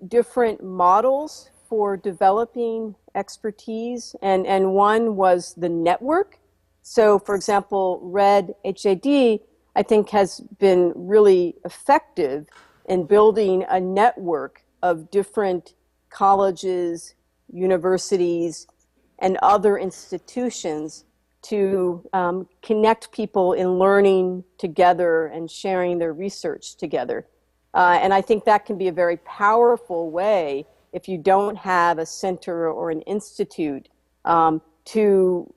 different models for developing expertise, and one was the network. So, for example, RED, HAD, I think has been really effective in building a network of different colleges, universities, and other institutions to connect people in learning together and sharing their research together. And I think that can be a very powerful way, if you don't have a center or an institute, to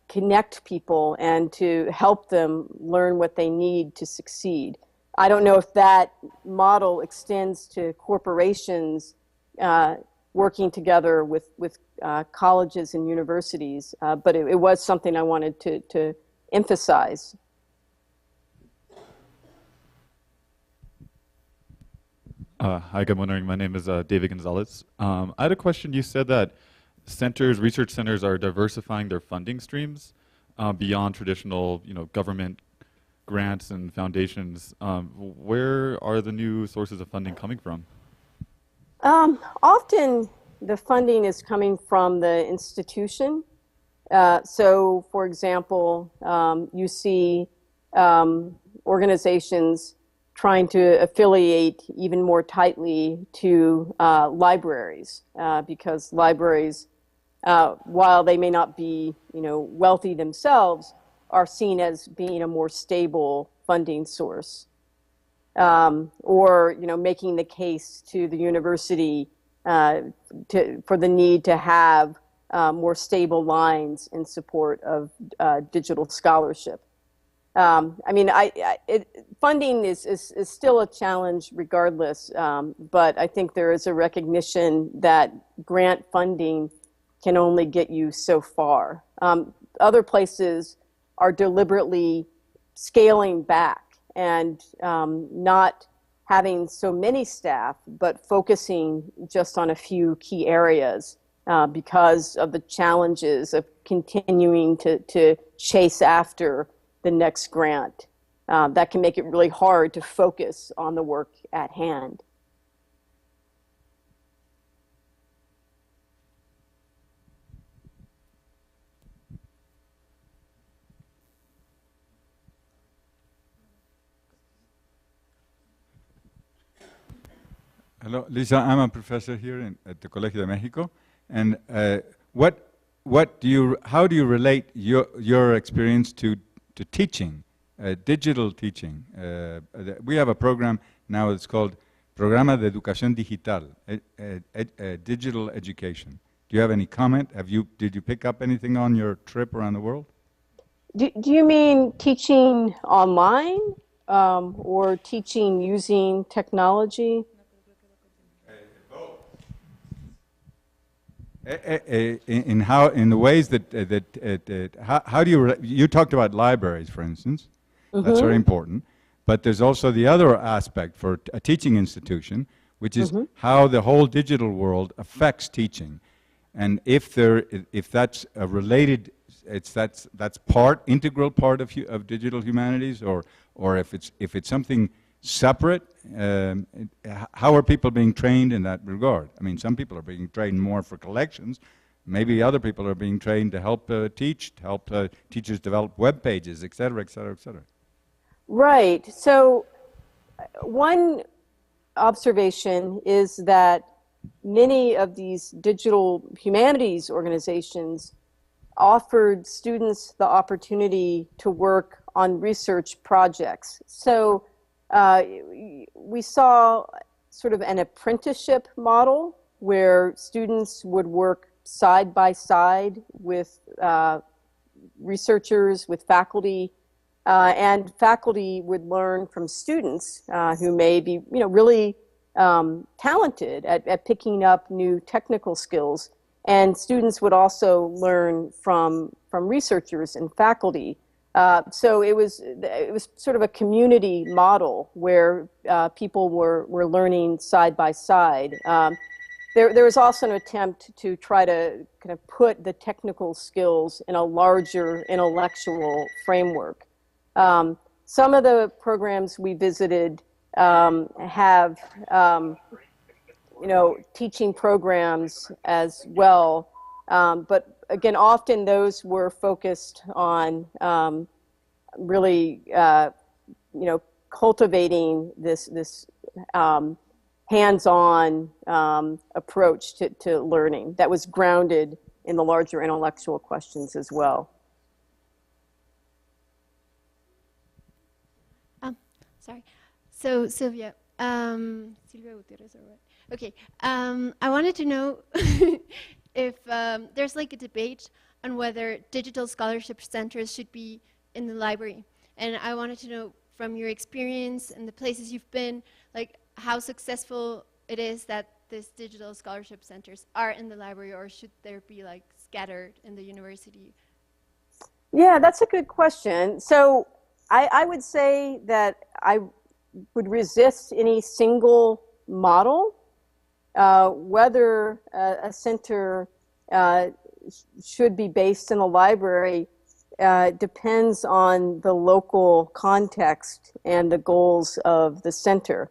connect people and to help them learn what they need to succeed. I don't know if that model extends to corporations working together with colleges and universities, but it was something I wanted to emphasize. Hi, good morning. My name is David Gonzalez. I had a question. You said that research centers are diversifying their funding streams beyond traditional, government grants and foundations. Where are the new sources of funding coming from? Often the funding is coming from the institution. So, for example, you see organizations trying to affiliate even more tightly to libraries, because libraries, while they may not be, wealthy themselves, are seen as being a more stable funding source. Or, making the case to the university for the need to have more stable lines in support of digital scholarship. Funding is still a challenge regardless, but I think there is a recognition that grant funding can only get you so far. Other places are deliberately scaling back and not having so many staff, but focusing just on a few key areas because of the challenges of continuing to chase after the next grant. That can make it really hard to focus on the work at hand. Hello, Lisa. I'm a professor here at the Colegio de México, and how do you relate your experience to teaching, digital teaching? We have a program now that's called Programa de Educación Digital, digital education. Do you have any comment? Did you pick up anything on your trip around the world? Do you mean teaching online or teaching using technology? In the ways how do you talked about libraries, for instance. That's very important, but there's also the other aspect for a teaching institution, which is how the whole digital world affects teaching, and if that's a related, that's integral part of digital humanities, or if it's something separate. How are people being trained in that regard? I mean, some people are being trained more for collections. Maybe other people are being trained to help teach, to help teachers develop web pages, et cetera, et cetera, et cetera. Right. So one observation is that many of these digital humanities organizations offered students the opportunity to work on research projects. So we saw sort of an apprenticeship model where students would work side by side with researchers, with faculty, and faculty would learn from students who may be, really talented at picking up new technical skills. And students would also learn from researchers and faculty. So it was sort of a community model where people were learning side by side. There was also an attempt to try to kind of put the technical skills in a larger intellectual framework. Some of the programs we visited have, teaching programs as well. But again, often those were focused on really, cultivating this hands-on approach to learning that was grounded in the larger intellectual questions as well. Sorry. So Sylvia Gutierrez, or what? Okay. I wanted to know if there's like a debate on whether digital scholarship centers should be in the library, and I wanted to know from your experience and the places you've been, like how successful it is that these digital scholarship centers are in the library, or should there be like scattered in the university? Yeah, that's a good question. So I would say that I would resist any single model. Whether a center should be based in a library depends on the local context and the goals of the center.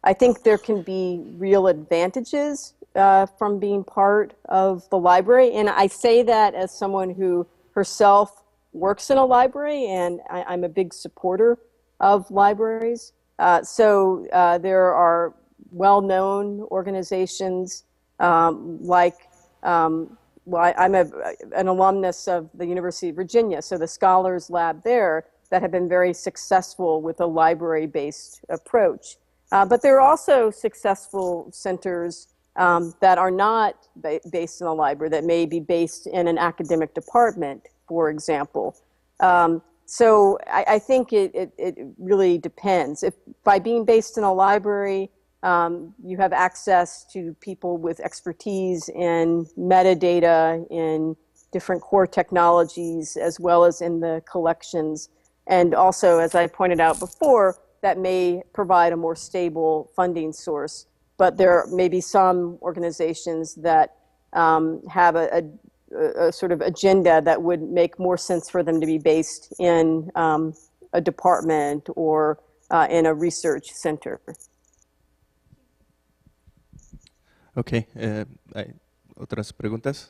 I think there can be real advantages from being part of the library, and I say that as someone who herself works in a library, and I'm a big supporter of libraries. So there are well-known organizations like, I'm an alumnus of the University of Virginia, so the Scholars Lab there that have been very successful with a library-based approach. But there are also successful centers that are not based in a library, that may be based in an academic department, for example. So I think it really depends. If by being based in a library, you have access to people with expertise in metadata, in different core technologies, as well as in the collections. And also, as I pointed out before, that may provide a more stable funding source. But there may be some organizations that have a sort of agenda that would make more sense for them to be based in a department or in a research center. Okay, ¿otras preguntas?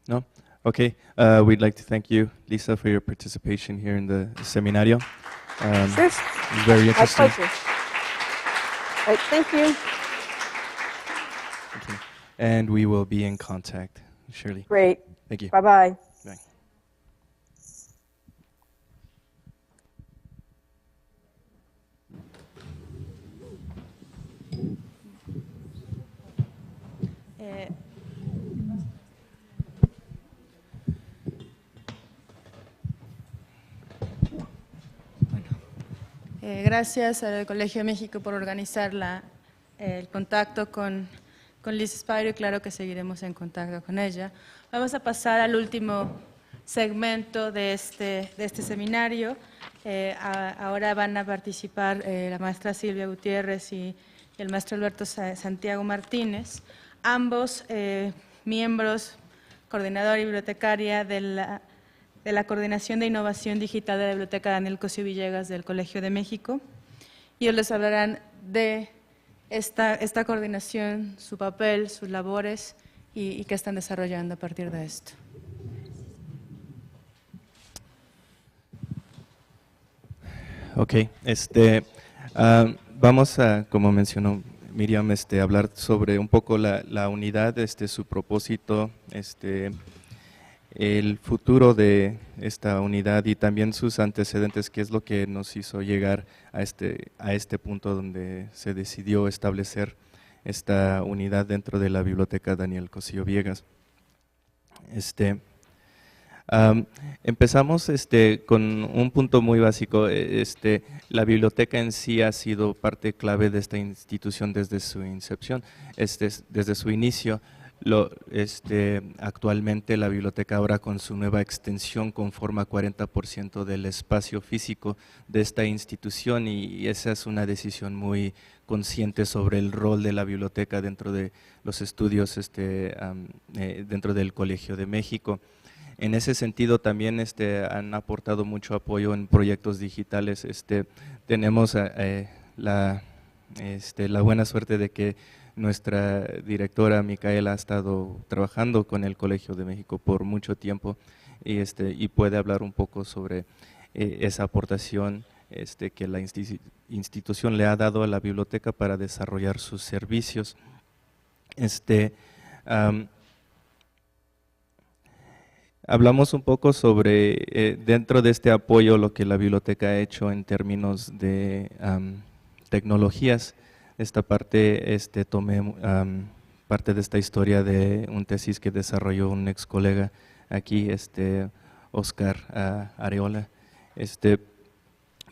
No? Okay, we'd like to thank you, Lisa, for your participation here in the seminario. Sure. Very interesting. My pleasure. All right, thank you. Okay. And we will be in contact, Shirley. Great. Thank you. Bye-bye. Bye. Gracias al Colegio de México por organizar el contacto con Liz Spiro, y claro que seguiremos en contacto con ella. Vamos a pasar al último segmento de este seminario. Ahora van a participar la maestra Silvia Gutiérrez y el maestro Alberto Santiago Martínez, ambos miembros, coordinadora y bibliotecaria de la Coordinación de Innovación Digital de la Biblioteca Daniel Cosío Villegas del Colegio de México. Y ellos les hablarán de esta coordinación, su papel, sus labores y qué están desarrollando a partir de esto. Ok, vamos a, como mencionó Miriam, hablar sobre un poco la unidad, su propósito, el futuro de esta unidad y también sus antecedentes, que es lo que nos hizo llegar a este punto donde se decidió establecer esta unidad dentro de la Biblioteca Daniel Cosío Viegas. Empezamos con un punto muy básico. La biblioteca en sí ha sido parte clave de esta institución desde su incepción, desde su inicio. Actualmente la biblioteca ahora con su nueva extensión conforma 40% del espacio físico de esta institución y esa es una decisión muy consciente sobre el rol de la biblioteca dentro de los estudios dentro del Colegio de México. En ese sentido también han aportado mucho apoyo en proyectos digitales. Tenemos la buena suerte de que nuestra directora Micaela ha estado trabajando con el Colegio de México por mucho tiempo y puede hablar un poco sobre esa aportación que la institución le ha dado a la biblioteca para desarrollar sus servicios. Hablamos un poco sobre, dentro de este apoyo, lo que la biblioteca ha hecho en términos de tecnologías. Esta parte, tomé parte de esta historia de un tesis que desarrolló un ex colega aquí, Oscar Areola.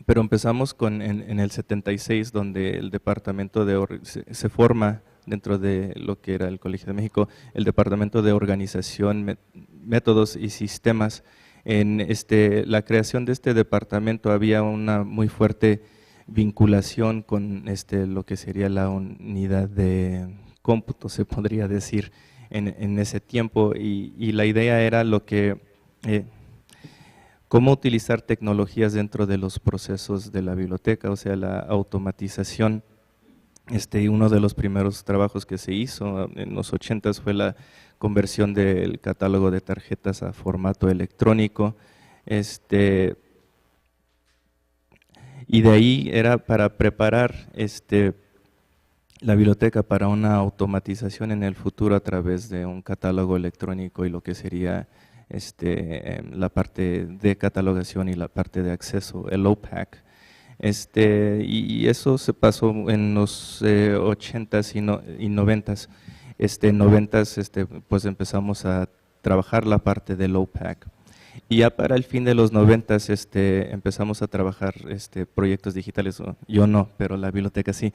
Pero empezamos en el 76, donde el departamento se forma dentro de lo que era el Colegio de México, el Departamento de Organización, Métodos y Sistemas. En la creación de este departamento había una muy fuerte vinculación con lo que sería la unidad de cómputo, se podría decir, en ese tiempo, y la idea era cómo utilizar tecnologías dentro de los procesos de la biblioteca, o sea, la automatización. Uno de los primeros trabajos que se hizo en los 80s fue la conversión del catálogo de tarjetas a formato electrónico, y de ahí era para preparar la biblioteca para una automatización en el futuro a través de un catálogo electrónico y lo que sería la parte de catalogación y la parte de acceso, el OPAC. Y eso se pasó en los 80s y 90s. 90s pues empezamos a trabajar la parte del OPAC. Y ya para el fin de los 90s empezamos a trabajar proyectos digitales. Yo no, pero la biblioteca sí.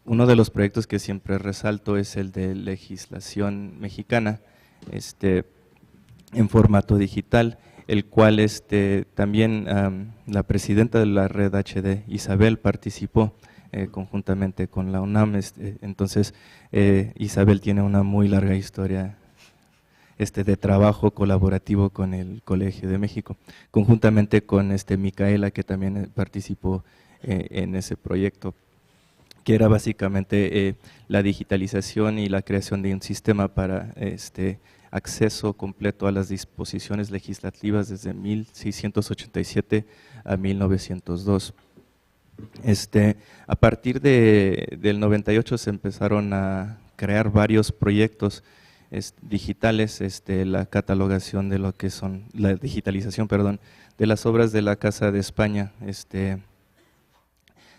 Uno de los proyectos que siempre resalto es el de legislación mexicana en formato digital, el cual también la presidenta de la red HD, Isabel, participó conjuntamente con la UNAM. Entonces, Isabel tiene una muy larga historia de trabajo colaborativo con el Colegio de México, conjuntamente con Micaela, que también participó en ese proyecto, que era básicamente la digitalización y la creación de un sistema para acceso completo a las disposiciones legislativas desde 1687 a 1902. A partir del 98 se empezaron a crear varios proyectos digitales, la catalogación de lo que son, la digitalización, perdón, de las obras de la Casa de España,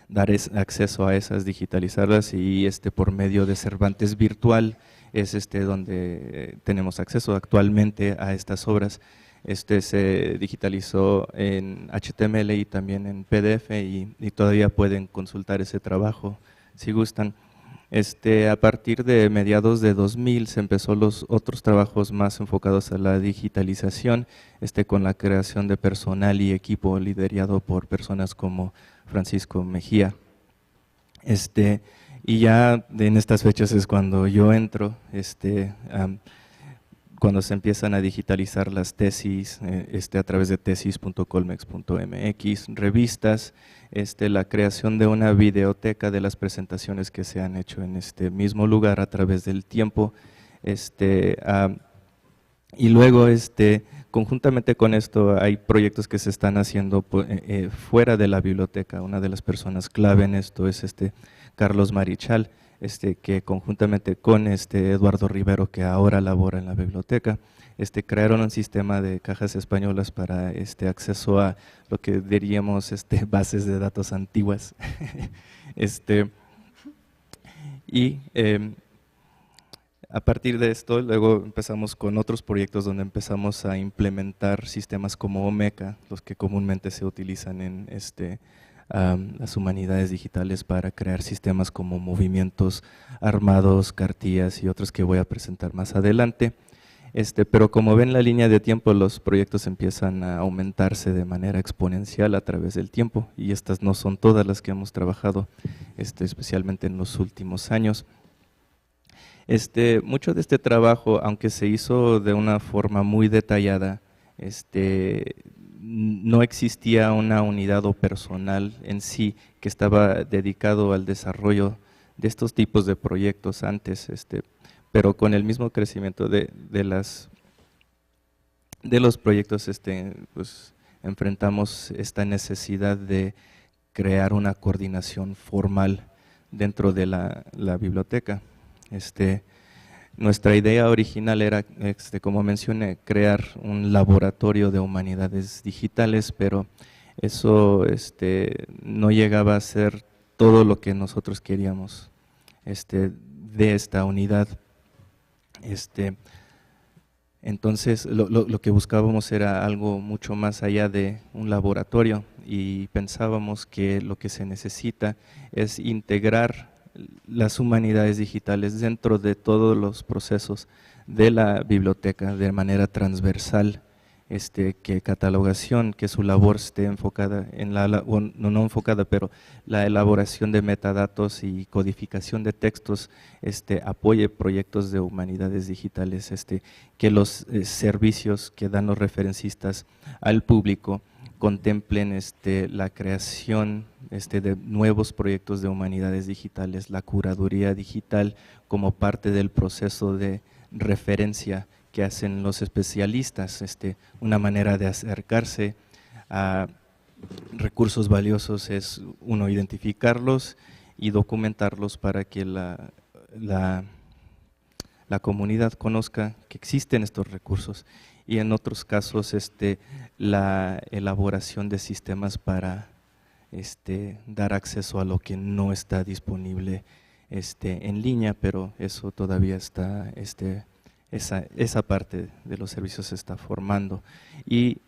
dar acceso a esas, digitalizarlas y por medio de Cervantes Virtual es donde tenemos acceso actualmente a estas obras. Se digitalizó en HTML y también en PDF y todavía pueden consultar ese trabajo si gustan. A partir de mediados de 2000 se empezó los otros trabajos más enfocados a la digitalización, con la creación de personal y equipo liderado por personas como Francisco Mejía. Y ya en estas fechas es cuando yo entro, cuando se empiezan a digitalizar las tesis a través de tesis.colmex.mx, revistas, la creación de una videoteca de las presentaciones que se han hecho en este mismo lugar a través del tiempo, y luego conjuntamente con esto hay proyectos que se están haciendo fuera de la biblioteca. Una de las personas clave en esto es Carlos Marichal, que conjuntamente con Eduardo Rivero, que ahora labora en la biblioteca, crearon un sistema de cajas españolas para acceso a lo que diríamos bases de datos antiguas. Y a partir de esto, luego empezamos con otros proyectos donde empezamos a implementar sistemas como Omeka, los que comúnmente se utilizan en las humanidades digitales para crear sistemas como movimientos armados, cartillas y otros que voy a presentar más adelante. Pero como ven la línea de tiempo, los proyectos empiezan a aumentarse de manera exponencial a través del tiempo, y estas no son todas las que hemos trabajado, especialmente en los últimos años. Mucho de este trabajo, aunque se hizo de una forma muy detallada, no existía una unidad o personal en sí que estaba dedicado al desarrollo de estos tipos de proyectos antes, pero con el mismo crecimiento de los proyectos, pues enfrentamos esta necesidad de crear una coordinación formal dentro de la biblioteca. Nuestra idea original era, como mencioné, crear un laboratorio de humanidades digitales, pero eso no llegaba a ser todo lo que nosotros queríamos de esta unidad. Entonces, lo que buscábamos era algo mucho más allá de un laboratorio, y pensábamos que lo que se necesita es integrar las humanidades digitales dentro de todos los procesos de la biblioteca de manera transversal, que catalogación, que su labor esté enfocada en no enfocada, pero la elaboración de metadatos y codificación de textos apoye proyectos de humanidades digitales, que los servicios que dan los referencistas al público contemplen la creación de nuevos proyectos de humanidades digitales, la curaduría digital como parte del proceso de referencia que hacen los especialistas, una manera de acercarse a recursos valiosos es, uno, identificarlos y documentarlos para que la comunidad conozca que existen estos recursos, y en otros casos la elaboración de sistemas para dar acceso a lo que no está disponible en línea, pero eso todavía está, esa parte de los servicios se está formando. Y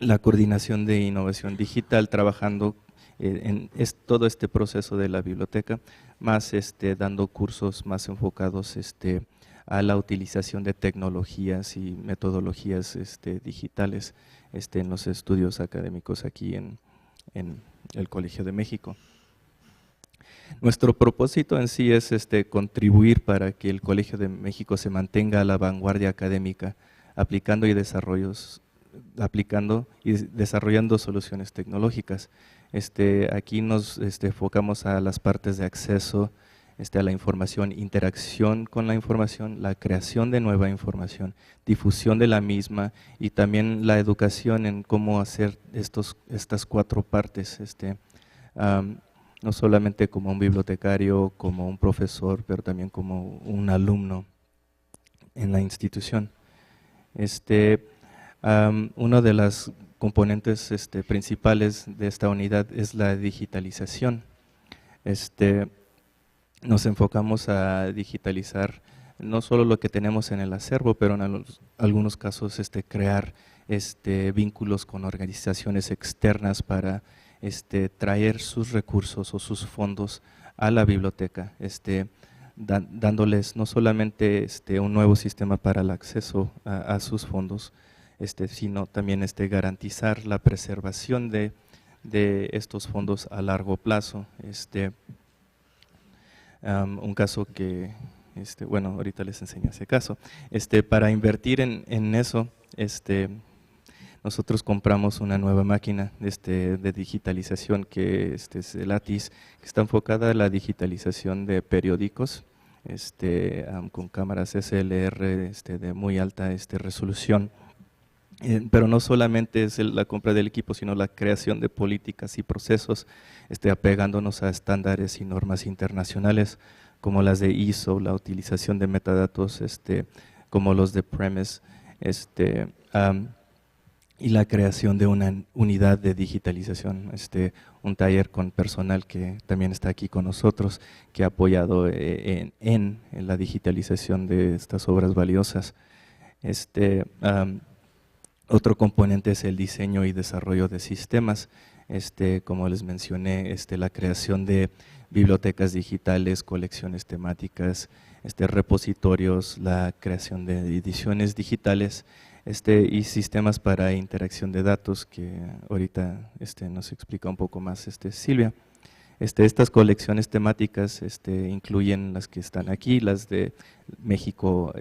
la coordinación de innovación digital, trabajando en todo este proceso de la biblioteca, más dando cursos más enfocados a la utilización de tecnologías y metodologías digitales en los estudios académicos aquí en el Colegio de México. Nuestro propósito en sí es contribuir para que el Colegio de México se mantenga a la vanguardia académica, aplicando y desarrollando soluciones tecnológicas. Aquí nos enfocamos a las partes de acceso a la información, interacción con la información, la creación de nueva información, difusión de la misma, y también la educación en cómo hacer estas cuatro partes, no solamente como un bibliotecario, como un profesor, pero también como un alumno en la institución. Uno de los componentes principales de esta unidad es la digitalización. Nos enfocamos a digitalizar no solo lo que tenemos en el acervo, pero en algunos casos crear vínculos con organizaciones externas para traer sus recursos o sus fondos a la biblioteca, dándoles no solamente un nuevo sistema para el acceso a sus fondos, sino también garantizar la preservación de estos fondos a largo plazo. Un caso que, bueno, ahorita les enseño ese caso. Para invertir en eso, nosotros compramos una nueva máquina de digitalización que es el ATIS, que está enfocada a la digitalización de periódicos, con cámaras SLR de muy alta resolución. Pero no solamente es la compra del equipo, sino la creación de políticas y procesos, apegándonos a estándares y normas internacionales como las de ISO, la utilización de metadatos, como los de Premise, y la creación de una unidad de digitalización, un taller con personal que también está aquí con nosotros, que ha apoyado en la digitalización de estas obras valiosas. Otro componente es el diseño y desarrollo de sistemas, como les mencioné, la creación de bibliotecas digitales, colecciones temáticas, repositorios, la creación de ediciones digitales, y sistemas para interacción de datos, que ahorita nos explica un poco más Silvia. Estas colecciones temáticas incluyen las que están aquí, las de México,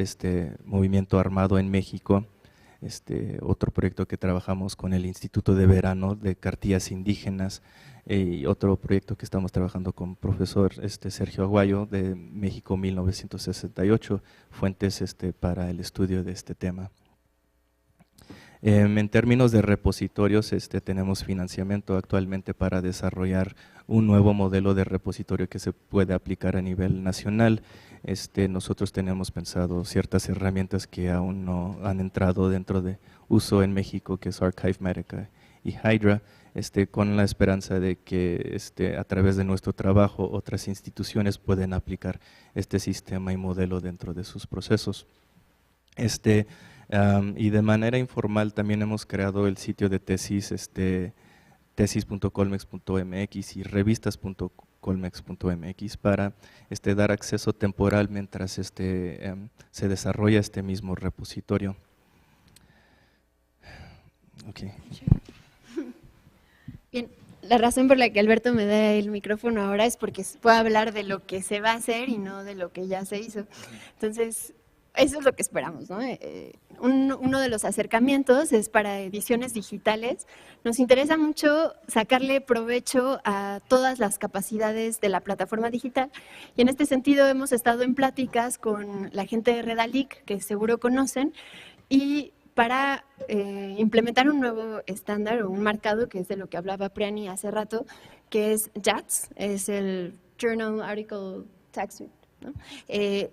Movimiento Armado en México, otro proyecto que trabajamos con el Instituto de Verano de Cartillas Indígenas, y otro proyecto que estamos trabajando con profesor Sergio Aguayo de México 1968, fuentes para el estudio de este tema. En términos de repositorios, tenemos financiamiento actualmente para desarrollar un nuevo modelo de repositorio que se puede aplicar a nivel nacional. Nosotros tenemos pensado ciertas herramientas que aún no han entrado dentro de uso en México, que es Archivematica y Hydra, con la esperanza de que a través de nuestro trabajo otras instituciones pueden aplicar este sistema y modelo dentro de sus procesos. Y de manera informal también hemos creado el sitio de tesis, tesis.colmex.mx y revistas.colmex.mx para dar acceso temporal mientras se desarrolla este mismo repositorio. Okay. Bien, la razón por la que Alberto me da el micrófono ahora es porque puedo hablar de lo que se va a hacer y no de lo que ya se hizo. Entonces, eso es lo que esperamos, ¿no? Uno de los acercamientos es para ediciones digitales. Nos interesa mucho sacarle provecho a todas las capacidades de la plataforma digital, y en este sentido hemos estado en pláticas con la gente de Redalic, que seguro conocen, y para implementar un nuevo estándar o un marcado, que es de lo que hablaba Priani hace rato, que es JATS, es el Journal Article Tax Suite, ¿no?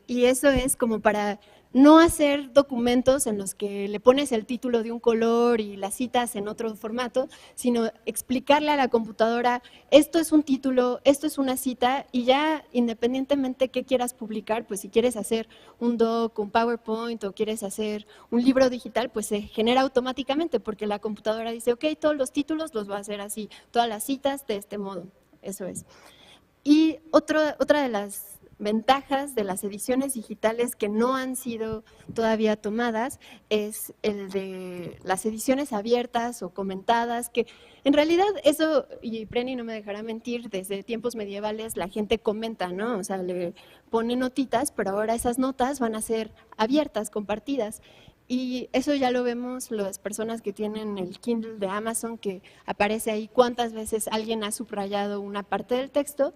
Y eso es como para no hacer documentos en los que le pones el título de un color y las citas en otro formato, sino explicarle a la computadora, esto es un título, esto es una cita, y ya independientemente qué quieras publicar, pues si quieres hacer un doc, un PowerPoint o quieres hacer un libro digital, pues se genera automáticamente porque la computadora dice, ok, todos los títulos los va a hacer así, todas las citas de este modo, eso es. Y otra de las ventajas de las ediciones digitales que no han sido todavía tomadas es el de las ediciones abiertas o comentadas, que en realidad eso, y Preni no me dejará mentir, desde tiempos medievales la gente comenta, ¿no? O sea, le pone notitas, pero ahora esas notas van a ser abiertas, compartidas. Y eso ya lo vemos las personas que tienen el Kindle de Amazon, que aparece ahí cuántas veces alguien ha subrayado una parte del texto,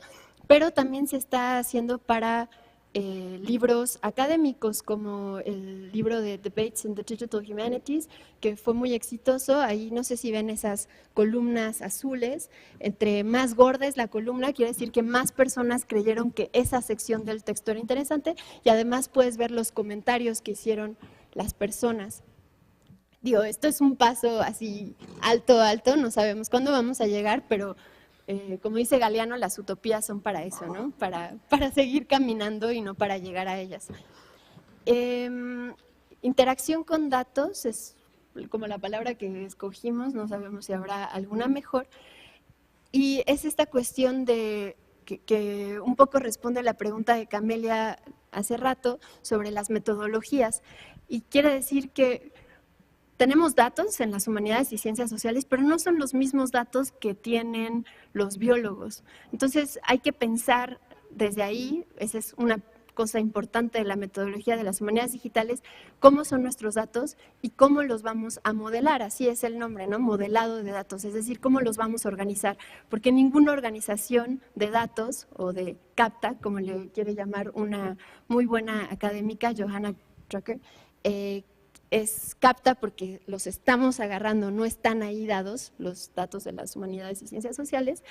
pero también se está haciendo para libros académicos, como el libro de Debates in the Digital Humanities, que fue muy exitoso. Ahí no sé si ven esas columnas azules, entre más gorda es la columna, quiere decir que más personas creyeron que esa sección del texto era interesante, y además puedes ver los comentarios que hicieron las personas. Digo, esto es un paso así alto, no sabemos cuándo vamos a llegar, pero como dice Galeano, las utopías son para eso, ¿no? Para seguir caminando y no para llegar a ellas. Interacción con datos es como la palabra que escogimos, no sabemos si habrá alguna mejor, y es esta cuestión de que un poco responde a la pregunta de Camelia hace rato sobre las metodologías, y quiere decir que tenemos datos en las humanidades y ciencias sociales, pero no son los mismos datos que tienen los biólogos. Entonces hay que pensar desde ahí, esa es una cosa importante de la metodología de las humanidades digitales, cómo son nuestros datos y cómo los vamos a modelar, así es el nombre, ¿no? Modelado de datos, es decir, cómo los vamos a organizar, porque ninguna organización de datos o de CAPTA, como le quiere llamar una muy buena académica, Johanna Drucker, capta porque los estamos agarrando, no están ahí dados los datos de las humanidades y ciencias sociales.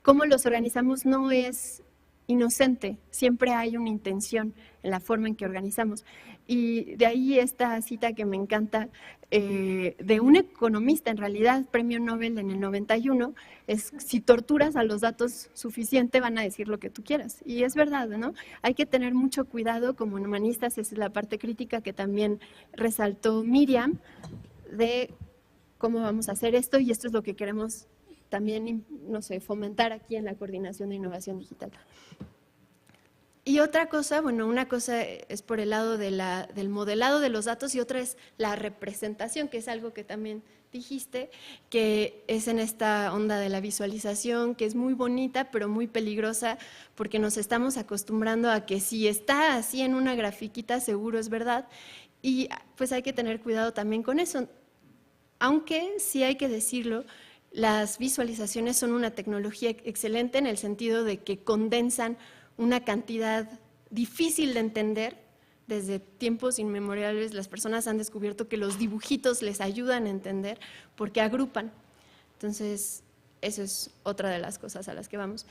Cómo los organizamos no es inocente, siempre hay una intención en la forma en que organizamos. Y de ahí esta cita que me encanta de un economista, en realidad, premio Nobel en el 91, es si torturas a los datos suficiente van a decir lo que tú quieras. Y es verdad, ¿no? Hay que tener mucho cuidado como humanistas, esa es la parte crítica que también resaltó Miriam, de cómo vamos a hacer esto, y esto es lo que queremos también, no sé, fomentar aquí en la Coordinación de Innovación Digital. Y otra cosa, bueno, una cosa es por el lado del modelado de los datos y otra es la representación, que es algo que también dijiste, que es en esta onda de la visualización, que es muy bonita, pero muy peligrosa, porque nos estamos acostumbrando a que si está así en una grafiquita, seguro es verdad, y pues hay que tener cuidado también con eso. Aunque sí hay que decirlo, las visualizaciones son una tecnología excelente en el sentido de que condensan una cantidad difícil de entender. Desde tiempos inmemoriales las personas han descubierto que los dibujitos les ayudan a entender porque agrupan. Entonces, eso es otra de las cosas a las que vamos.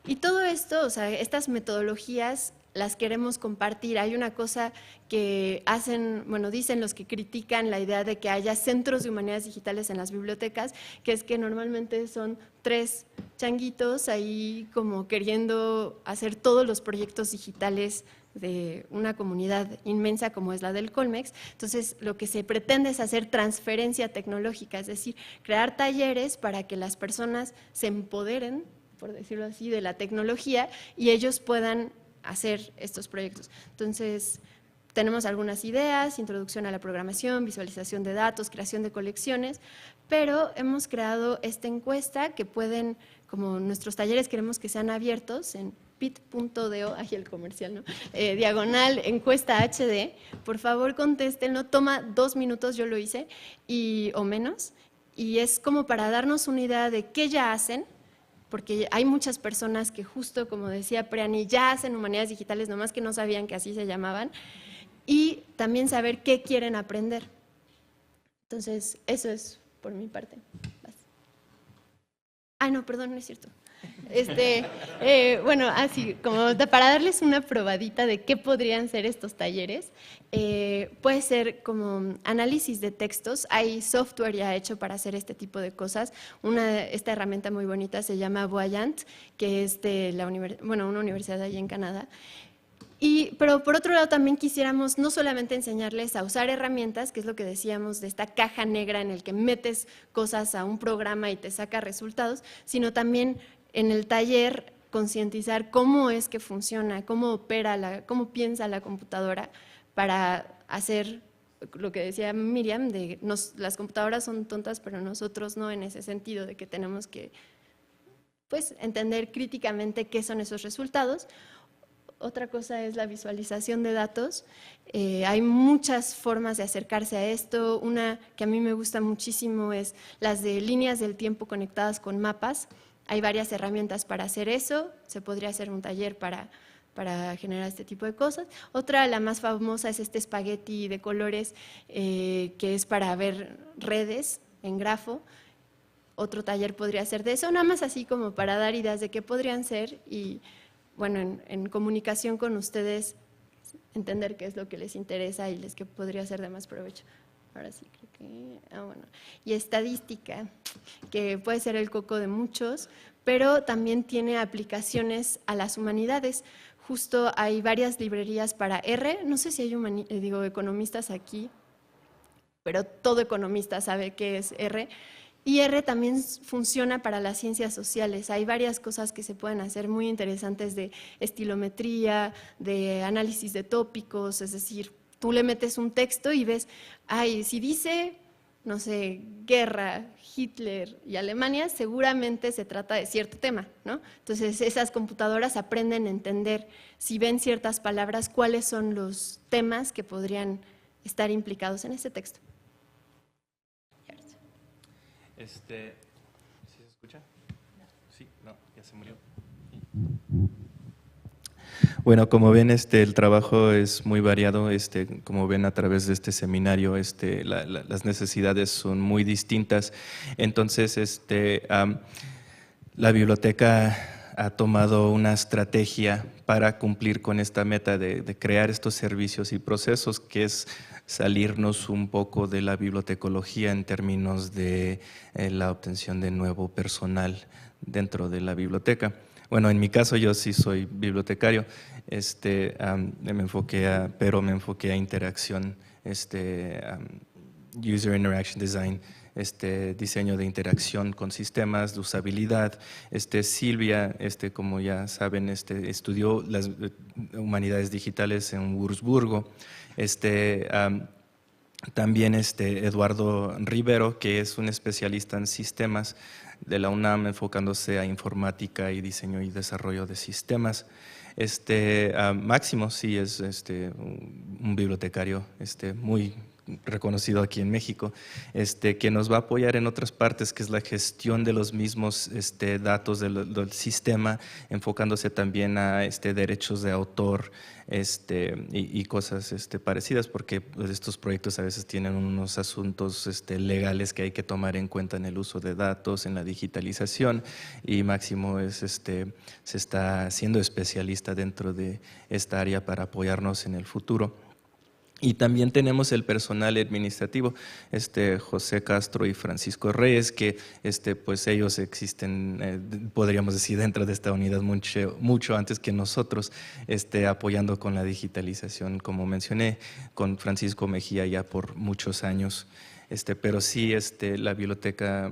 Y todo esto, o sea, estas metodologías las queremos compartir. Hay una cosa que hacen, bueno, dicen los que critican la idea de que haya centros de humanidades digitales en las bibliotecas, que es que normalmente son 3 changuitos ahí como queriendo hacer todos los proyectos digitales de una comunidad inmensa como es la del Colmex. Entonces, lo que se pretende es hacer transferencia tecnológica, es decir, crear talleres para que las personas se empoderen, por decirlo así, de la tecnología y ellos puedan hacer estos proyectos. Entonces, tenemos algunas ideas, introducción a la programación, visualización de datos, creación de colecciones, pero hemos creado esta encuesta que pueden, como nuestros talleres queremos que sean abiertos en pit.do, ahí el comercial, ¿no? Diagonal encuesta HD, por favor contéstenlo, toma 2 minutos, yo lo hice, o menos, y es como para darnos una idea de qué ya hacen, porque hay muchas personas que justo, como decía Priani, ya hacen humanidades digitales, nomás que no sabían que así se llamaban, y también saber qué quieren aprender. Entonces, eso es por mi parte. No, perdón, no es cierto. Bueno, así, como para darles una probadita de qué podrían ser estos talleres, puede ser como análisis de textos. Hay software ya hecho para hacer este tipo de cosas. Esta herramienta muy bonita se llama Voyant, que es de una universidad allí en Canadá. Pero por otro lado también quisiéramos no solamente enseñarles a usar herramientas, que es lo que decíamos de esta caja negra en el que metes cosas a un programa y te saca resultados, sino también en el taller concientizar cómo es que funciona, cómo opera, cómo piensa la computadora para hacer lo que decía Miriam, las computadoras son tontas, pero nosotros no, en ese sentido de que tenemos que pues, entender críticamente qué son esos resultados. Otra cosa es la visualización de datos. Hay muchas formas de acercarse a esto. Una que a mí me gusta muchísimo es las de líneas del tiempo conectadas con mapas. Hay varias herramientas para hacer eso. Se podría hacer un taller para generar este tipo de cosas. Otra, la más famosa, es este espagueti de colores, que es para ver redes en grafo. Otro taller podría ser de eso, nada más así como para dar ideas de qué podrían ser y bueno, en comunicación con ustedes, entender qué es lo que les interesa y que podría ser de más provecho. Ahora sí, creo que… bueno. Y estadística, que puede ser el coco de muchos, pero también tiene aplicaciones a las humanidades. Justo hay varias librerías para R, no sé si hay economistas aquí, pero todo economista sabe qué es R. Y R también funciona para las ciencias sociales. Hay varias cosas que se pueden hacer muy interesantes de estilometría, de análisis de tópicos, es decir, tú le metes un texto y ves, si dice, no sé, guerra, Hitler y Alemania, seguramente se trata de cierto tema, ¿no? Entonces, esas computadoras aprenden a entender, si ven ciertas palabras, cuáles son los temas que podrían estar implicados en ese texto. ¿Sí se escucha? Sí, no, ya se murió. Bueno, como ven, el trabajo es muy variado. Como ven a través de este seminario, las necesidades son muy distintas. Entonces, la biblioteca ha tomado una estrategia para cumplir con esta meta de crear estos servicios y procesos, que es salirnos un poco de la bibliotecología en términos de la obtención de nuevo personal dentro de la biblioteca. Bueno, en mi caso yo sí soy bibliotecario, me enfoqué a interacción, user interaction design, diseño de interacción con sistemas, de usabilidad. Silvia, como ya saben, estudió las humanidades digitales en Wurzburgo. También Eduardo Rivero, que es un especialista en sistemas de la UNAM, enfocándose a informática y diseño y desarrollo de sistemas. Máximo sí es un bibliotecario muy reconocido aquí en México, que nos va a apoyar en otras partes, que es la gestión de los mismos datos del sistema, enfocándose también a derechos de autor y cosas parecidas, porque pues, estos proyectos a veces tienen unos asuntos legales que hay que tomar en cuenta en el uso de datos, en la digitalización, y Máximo se está haciendo especialista dentro de esta área para apoyarnos en el futuro. Y también tenemos el personal administrativo, José Castro y Francisco Reyes, que pues ellos existen, podríamos decir, dentro de esta unidad mucho antes que nosotros, apoyando con la digitalización, como mencioné, con Francisco Mejía ya por muchos años. Pero sí, la biblioteca,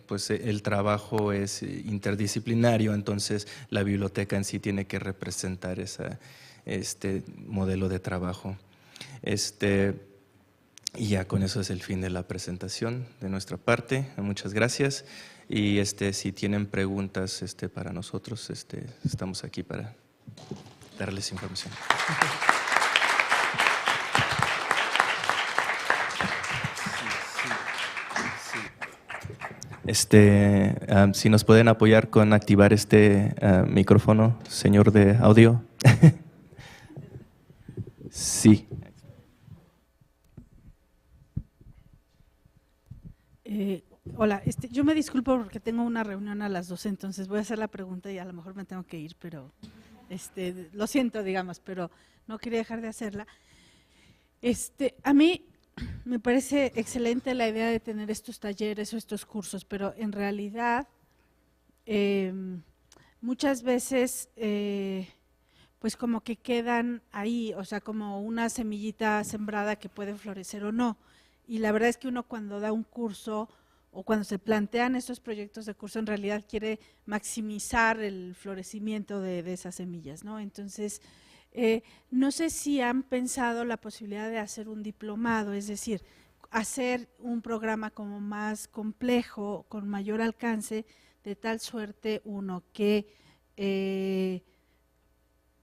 pues el trabajo es interdisciplinario, entonces la biblioteca en sí tiene que representar este modelo de trabajo. Y ya con eso es el fin de la presentación de nuestra parte. Muchas gracias. Y si tienen preguntas para nosotros, estamos aquí para darles información. Si nos pueden apoyar con activar micrófono, señor de audio. Sí. Hola, yo me disculpo porque tengo una reunión a las 12, entonces voy a hacer la pregunta y a lo mejor me tengo que ir, pero lo siento, digamos, pero no quería dejar de hacerla. A mí me parece excelente la idea de tener estos talleres o estos cursos, pero en realidad muchas veces pues como que quedan ahí, o sea, como una semillita sembrada que puede florecer o no. Y la verdad es que uno cuando da un curso o cuando se plantean estos proyectos de curso, en realidad quiere maximizar el florecimiento de esas semillas, ¿no? Entonces, no sé si han pensado la posibilidad de hacer un diplomado, es decir, hacer un programa como más complejo, con mayor alcance, de tal suerte, uno, que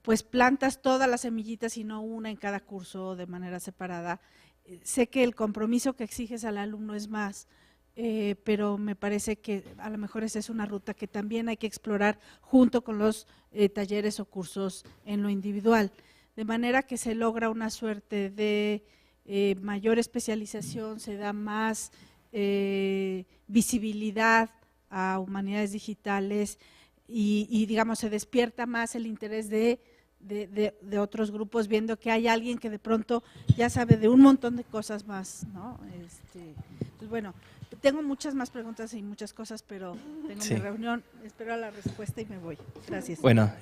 pues plantas todas las semillitas y no una en cada curso de manera separada. Sé que el compromiso que exiges al alumno es más, pero me parece que a lo mejor esa es una ruta que también hay que explorar junto con los talleres o cursos en lo individual, de manera que se logra una suerte de mayor especialización, se da más visibilidad a humanidades digitales y digamos se despierta más el interés de otros grupos, viendo que hay alguien que de pronto ya sabe de un montón de cosas más, ¿no? Pues bueno, tengo muchas más preguntas y muchas cosas, pero tengo mi reunión, espero la respuesta y me voy. Gracias. Bueno,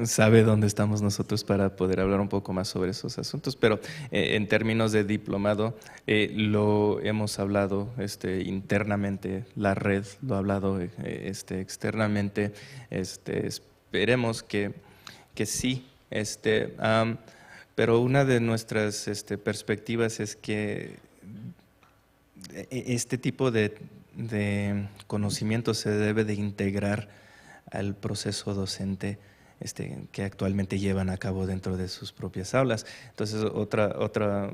sabe dónde estamos nosotros para poder hablar un poco más sobre esos asuntos, pero en términos de diplomado, lo hemos hablado internamente, la red lo ha hablado externamente, esperemos que sí, pero una de nuestras perspectivas es que este tipo de conocimiento se debe de integrar al proceso docente que actualmente llevan a cabo dentro de sus propias aulas. Entonces, otra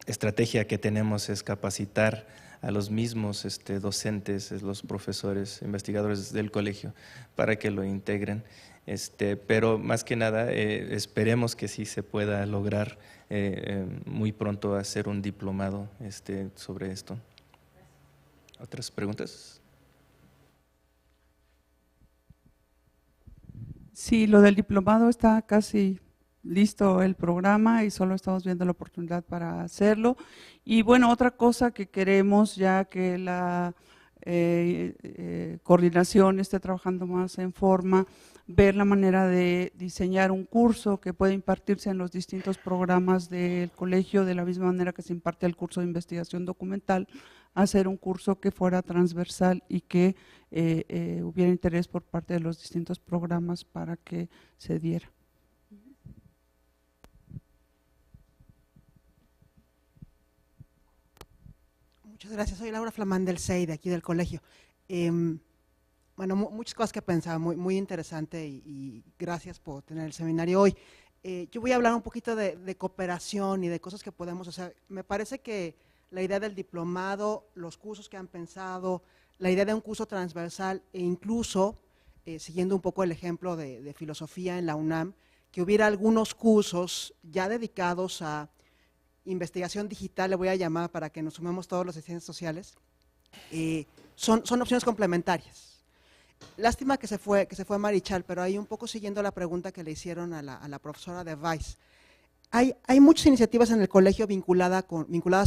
estrategia que tenemos es capacitar a los mismos docentes, los profesores, investigadores del colegio, para que lo integren Pero más que nada esperemos que sí se pueda lograr muy pronto hacer un diplomado sobre esto. ¿Otras preguntas? Sí, lo del diplomado está casi listo el programa y solo estamos viendo la oportunidad para hacerlo. Y bueno, otra cosa que queremos, ya que la coordinación esté trabajando más en forma, ver la manera de diseñar un curso que pueda impartirse en los distintos programas del colegio, de la misma manera que se imparte el curso de investigación documental, hacer un curso que fuera transversal y que hubiera interés por parte de los distintos programas para que se diera. Muchas gracias. Soy Laura Flamán del CEI, de aquí del colegio. Bueno, muchas cosas que pensaba, muy interesante y gracias por tener el seminario hoy. Yo voy a hablar un poquito de cooperación y de cosas que podemos hacer. Me parece que la idea del diplomado, los cursos que han pensado, la idea de un curso transversal e incluso, siguiendo un poco el ejemplo de filosofía en la UNAM, que hubiera algunos cursos ya dedicados a investigación digital, le voy a llamar para que nos sumemos todos los de ciencias sociales, son opciones complementarias. Lástima que se fue Marichal, pero ahí un poco siguiendo la pregunta que le hicieron a la profesora de Weiss. Hay muchas iniciativas en el colegio vinculadas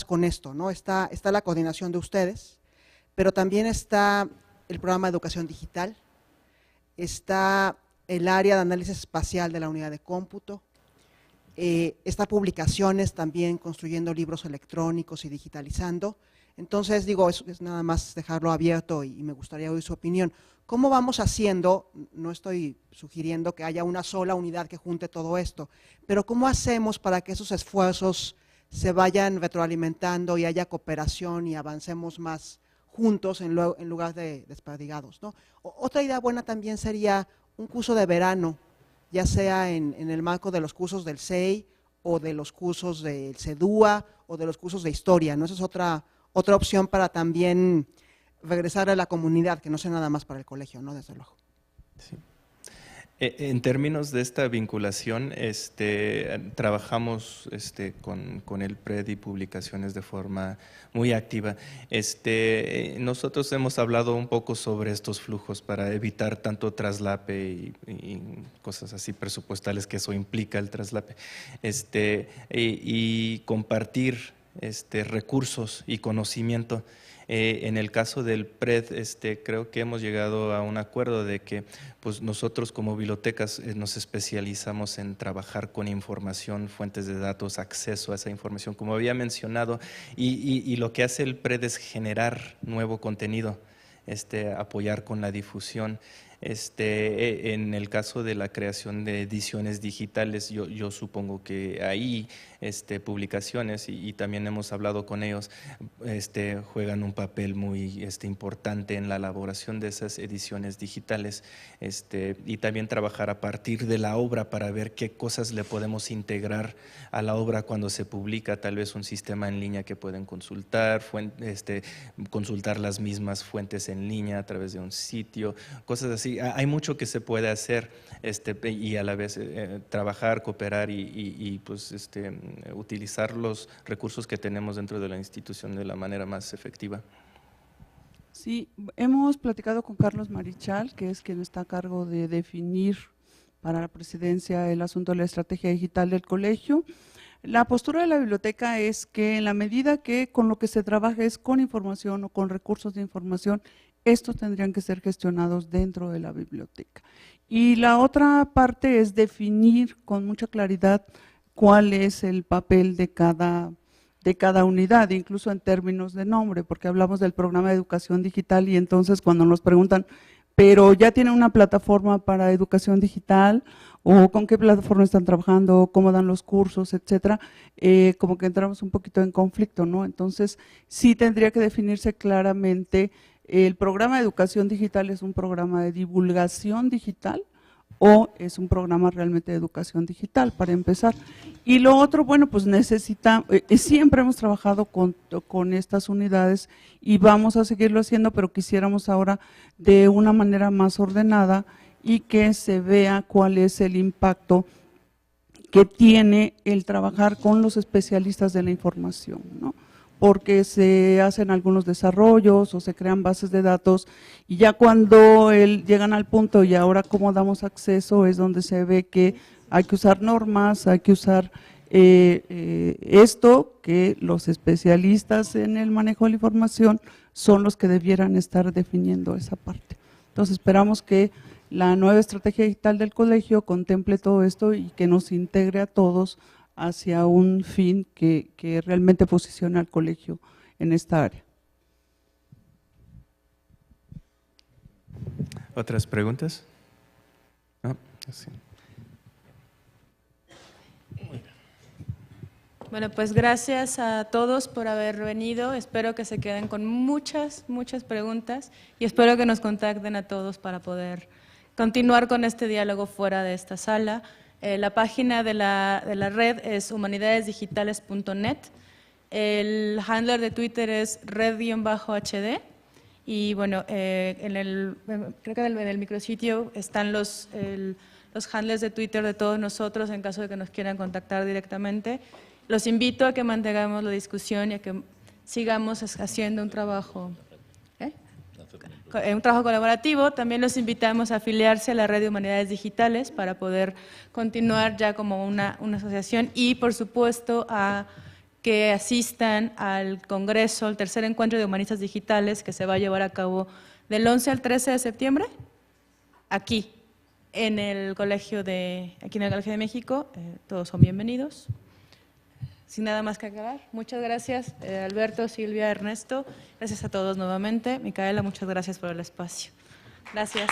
con esto, ¿no? Está la coordinación de ustedes, pero también está el programa de educación digital, está el área de análisis espacial de la unidad de cómputo, está publicaciones también construyendo libros electrónicos y digitalizando. Entonces, digo, es nada más dejarlo abierto y me gustaría oír su opinión. ¿Cómo vamos haciendo? No estoy sugiriendo que haya una sola unidad que junte todo esto, pero ¿cómo hacemos para que esos esfuerzos se vayan retroalimentando y haya cooperación y avancemos más juntos en lugar de desperdigados, ¿no? Otra idea buena también sería un curso de verano, ya sea en el marco de los cursos del CEI o de los cursos del CEDUA o de los cursos de historia, ¿no? Esa es otra opción para también regresar a la comunidad, que no sea nada más para el colegio, ¿no? Desde luego. Sí. En términos de esta vinculación, trabajamos con el PRED y publicaciones de forma muy activa. Nosotros hemos hablado un poco sobre estos flujos para evitar tanto traslape y cosas así presupuestales que eso implica el traslape, y compartir recursos y conocimiento. En el caso del PRED, creo que hemos llegado a un acuerdo de que pues, nosotros como bibliotecas nos especializamos en trabajar con información, fuentes de datos, acceso a esa información, como había mencionado, y lo que hace el PRED es generar nuevo contenido, apoyar con la difusión. En el caso de la creación de ediciones digitales, yo supongo que ahí publicaciones, y también hemos hablado con ellos, juegan un papel muy importante en la elaboración de esas ediciones digitales, y también trabajar a partir de la obra para ver qué cosas le podemos integrar a la obra cuando se publica, tal vez un sistema en línea que pueden consultar, consultar las mismas fuentes en línea a través de un sitio, cosas así. Hay mucho que se puede hacer y a la vez trabajar, cooperar y pues, utilizar los recursos que tenemos dentro de la institución de la manera más efectiva. Sí, hemos platicado con Carlos Marichal, que es quien está a cargo de definir para la presidencia el asunto de la estrategia digital del colegio. La postura de la biblioteca es que en la medida que con lo que se trabaja es con información o con recursos de información, estos tendrían que ser gestionados dentro de la biblioteca. Y la otra parte es definir con mucha claridad cuál es el papel de cada unidad, incluso en términos de nombre, porque hablamos del programa de educación digital y entonces cuando nos preguntan, pero ya tienen una plataforma para educación digital o con qué plataforma están trabajando, cómo dan los cursos, etcétera, como que entramos un poquito en conflicto, ¿no? Entonces sí tendría que definirse claramente. ¿El programa de educación digital es un programa de divulgación digital o es un programa realmente de educación digital, para empezar? Y lo otro, bueno, pues siempre hemos trabajado con estas unidades y vamos a seguirlo haciendo, pero quisiéramos ahora de una manera más ordenada y que se vea cuál es el impacto que tiene el trabajar con los especialistas de la información, ¿no? Porque se hacen algunos desarrollos o se crean bases de datos y ya cuando llegan al punto y ahora cómo damos acceso es donde se ve que hay que usar normas, hay que usar esto, que los especialistas en el manejo de la información son los que debieran estar definiendo esa parte. Entonces esperamos que la nueva estrategia digital del colegio contemple todo esto y que nos integre a todos hacia un fin que realmente posicione al colegio en esta área. ¿Otras preguntas? Sí. Bueno, pues gracias a todos por haber venido. Espero que se queden con muchas preguntas y espero que nos contacten a todos para poder continuar con este diálogo fuera de esta sala. La página de la red es humanidadesdigitales.net. El handler de Twitter es red-hd. Y bueno, creo que en el micrositio están los handlers de Twitter de todos nosotros en caso de que nos quieran contactar directamente. Los invito a que mantengamos la discusión y a que sigamos haciendo un trabajo colaborativo. También los invitamos a afiliarse a la Red de Humanidades Digitales para poder continuar ya como una asociación y, por supuesto, a que asistan al Congreso, el tercer encuentro de Humanistas Digitales que se va a llevar a cabo del 11 al 13 de septiembre, aquí en el Colegio de México. Todos son bienvenidos. Sin nada más que aclarar, muchas gracias Alberto, Silvia, Ernesto, gracias a todos nuevamente. Micaela, muchas gracias por el espacio. Gracias.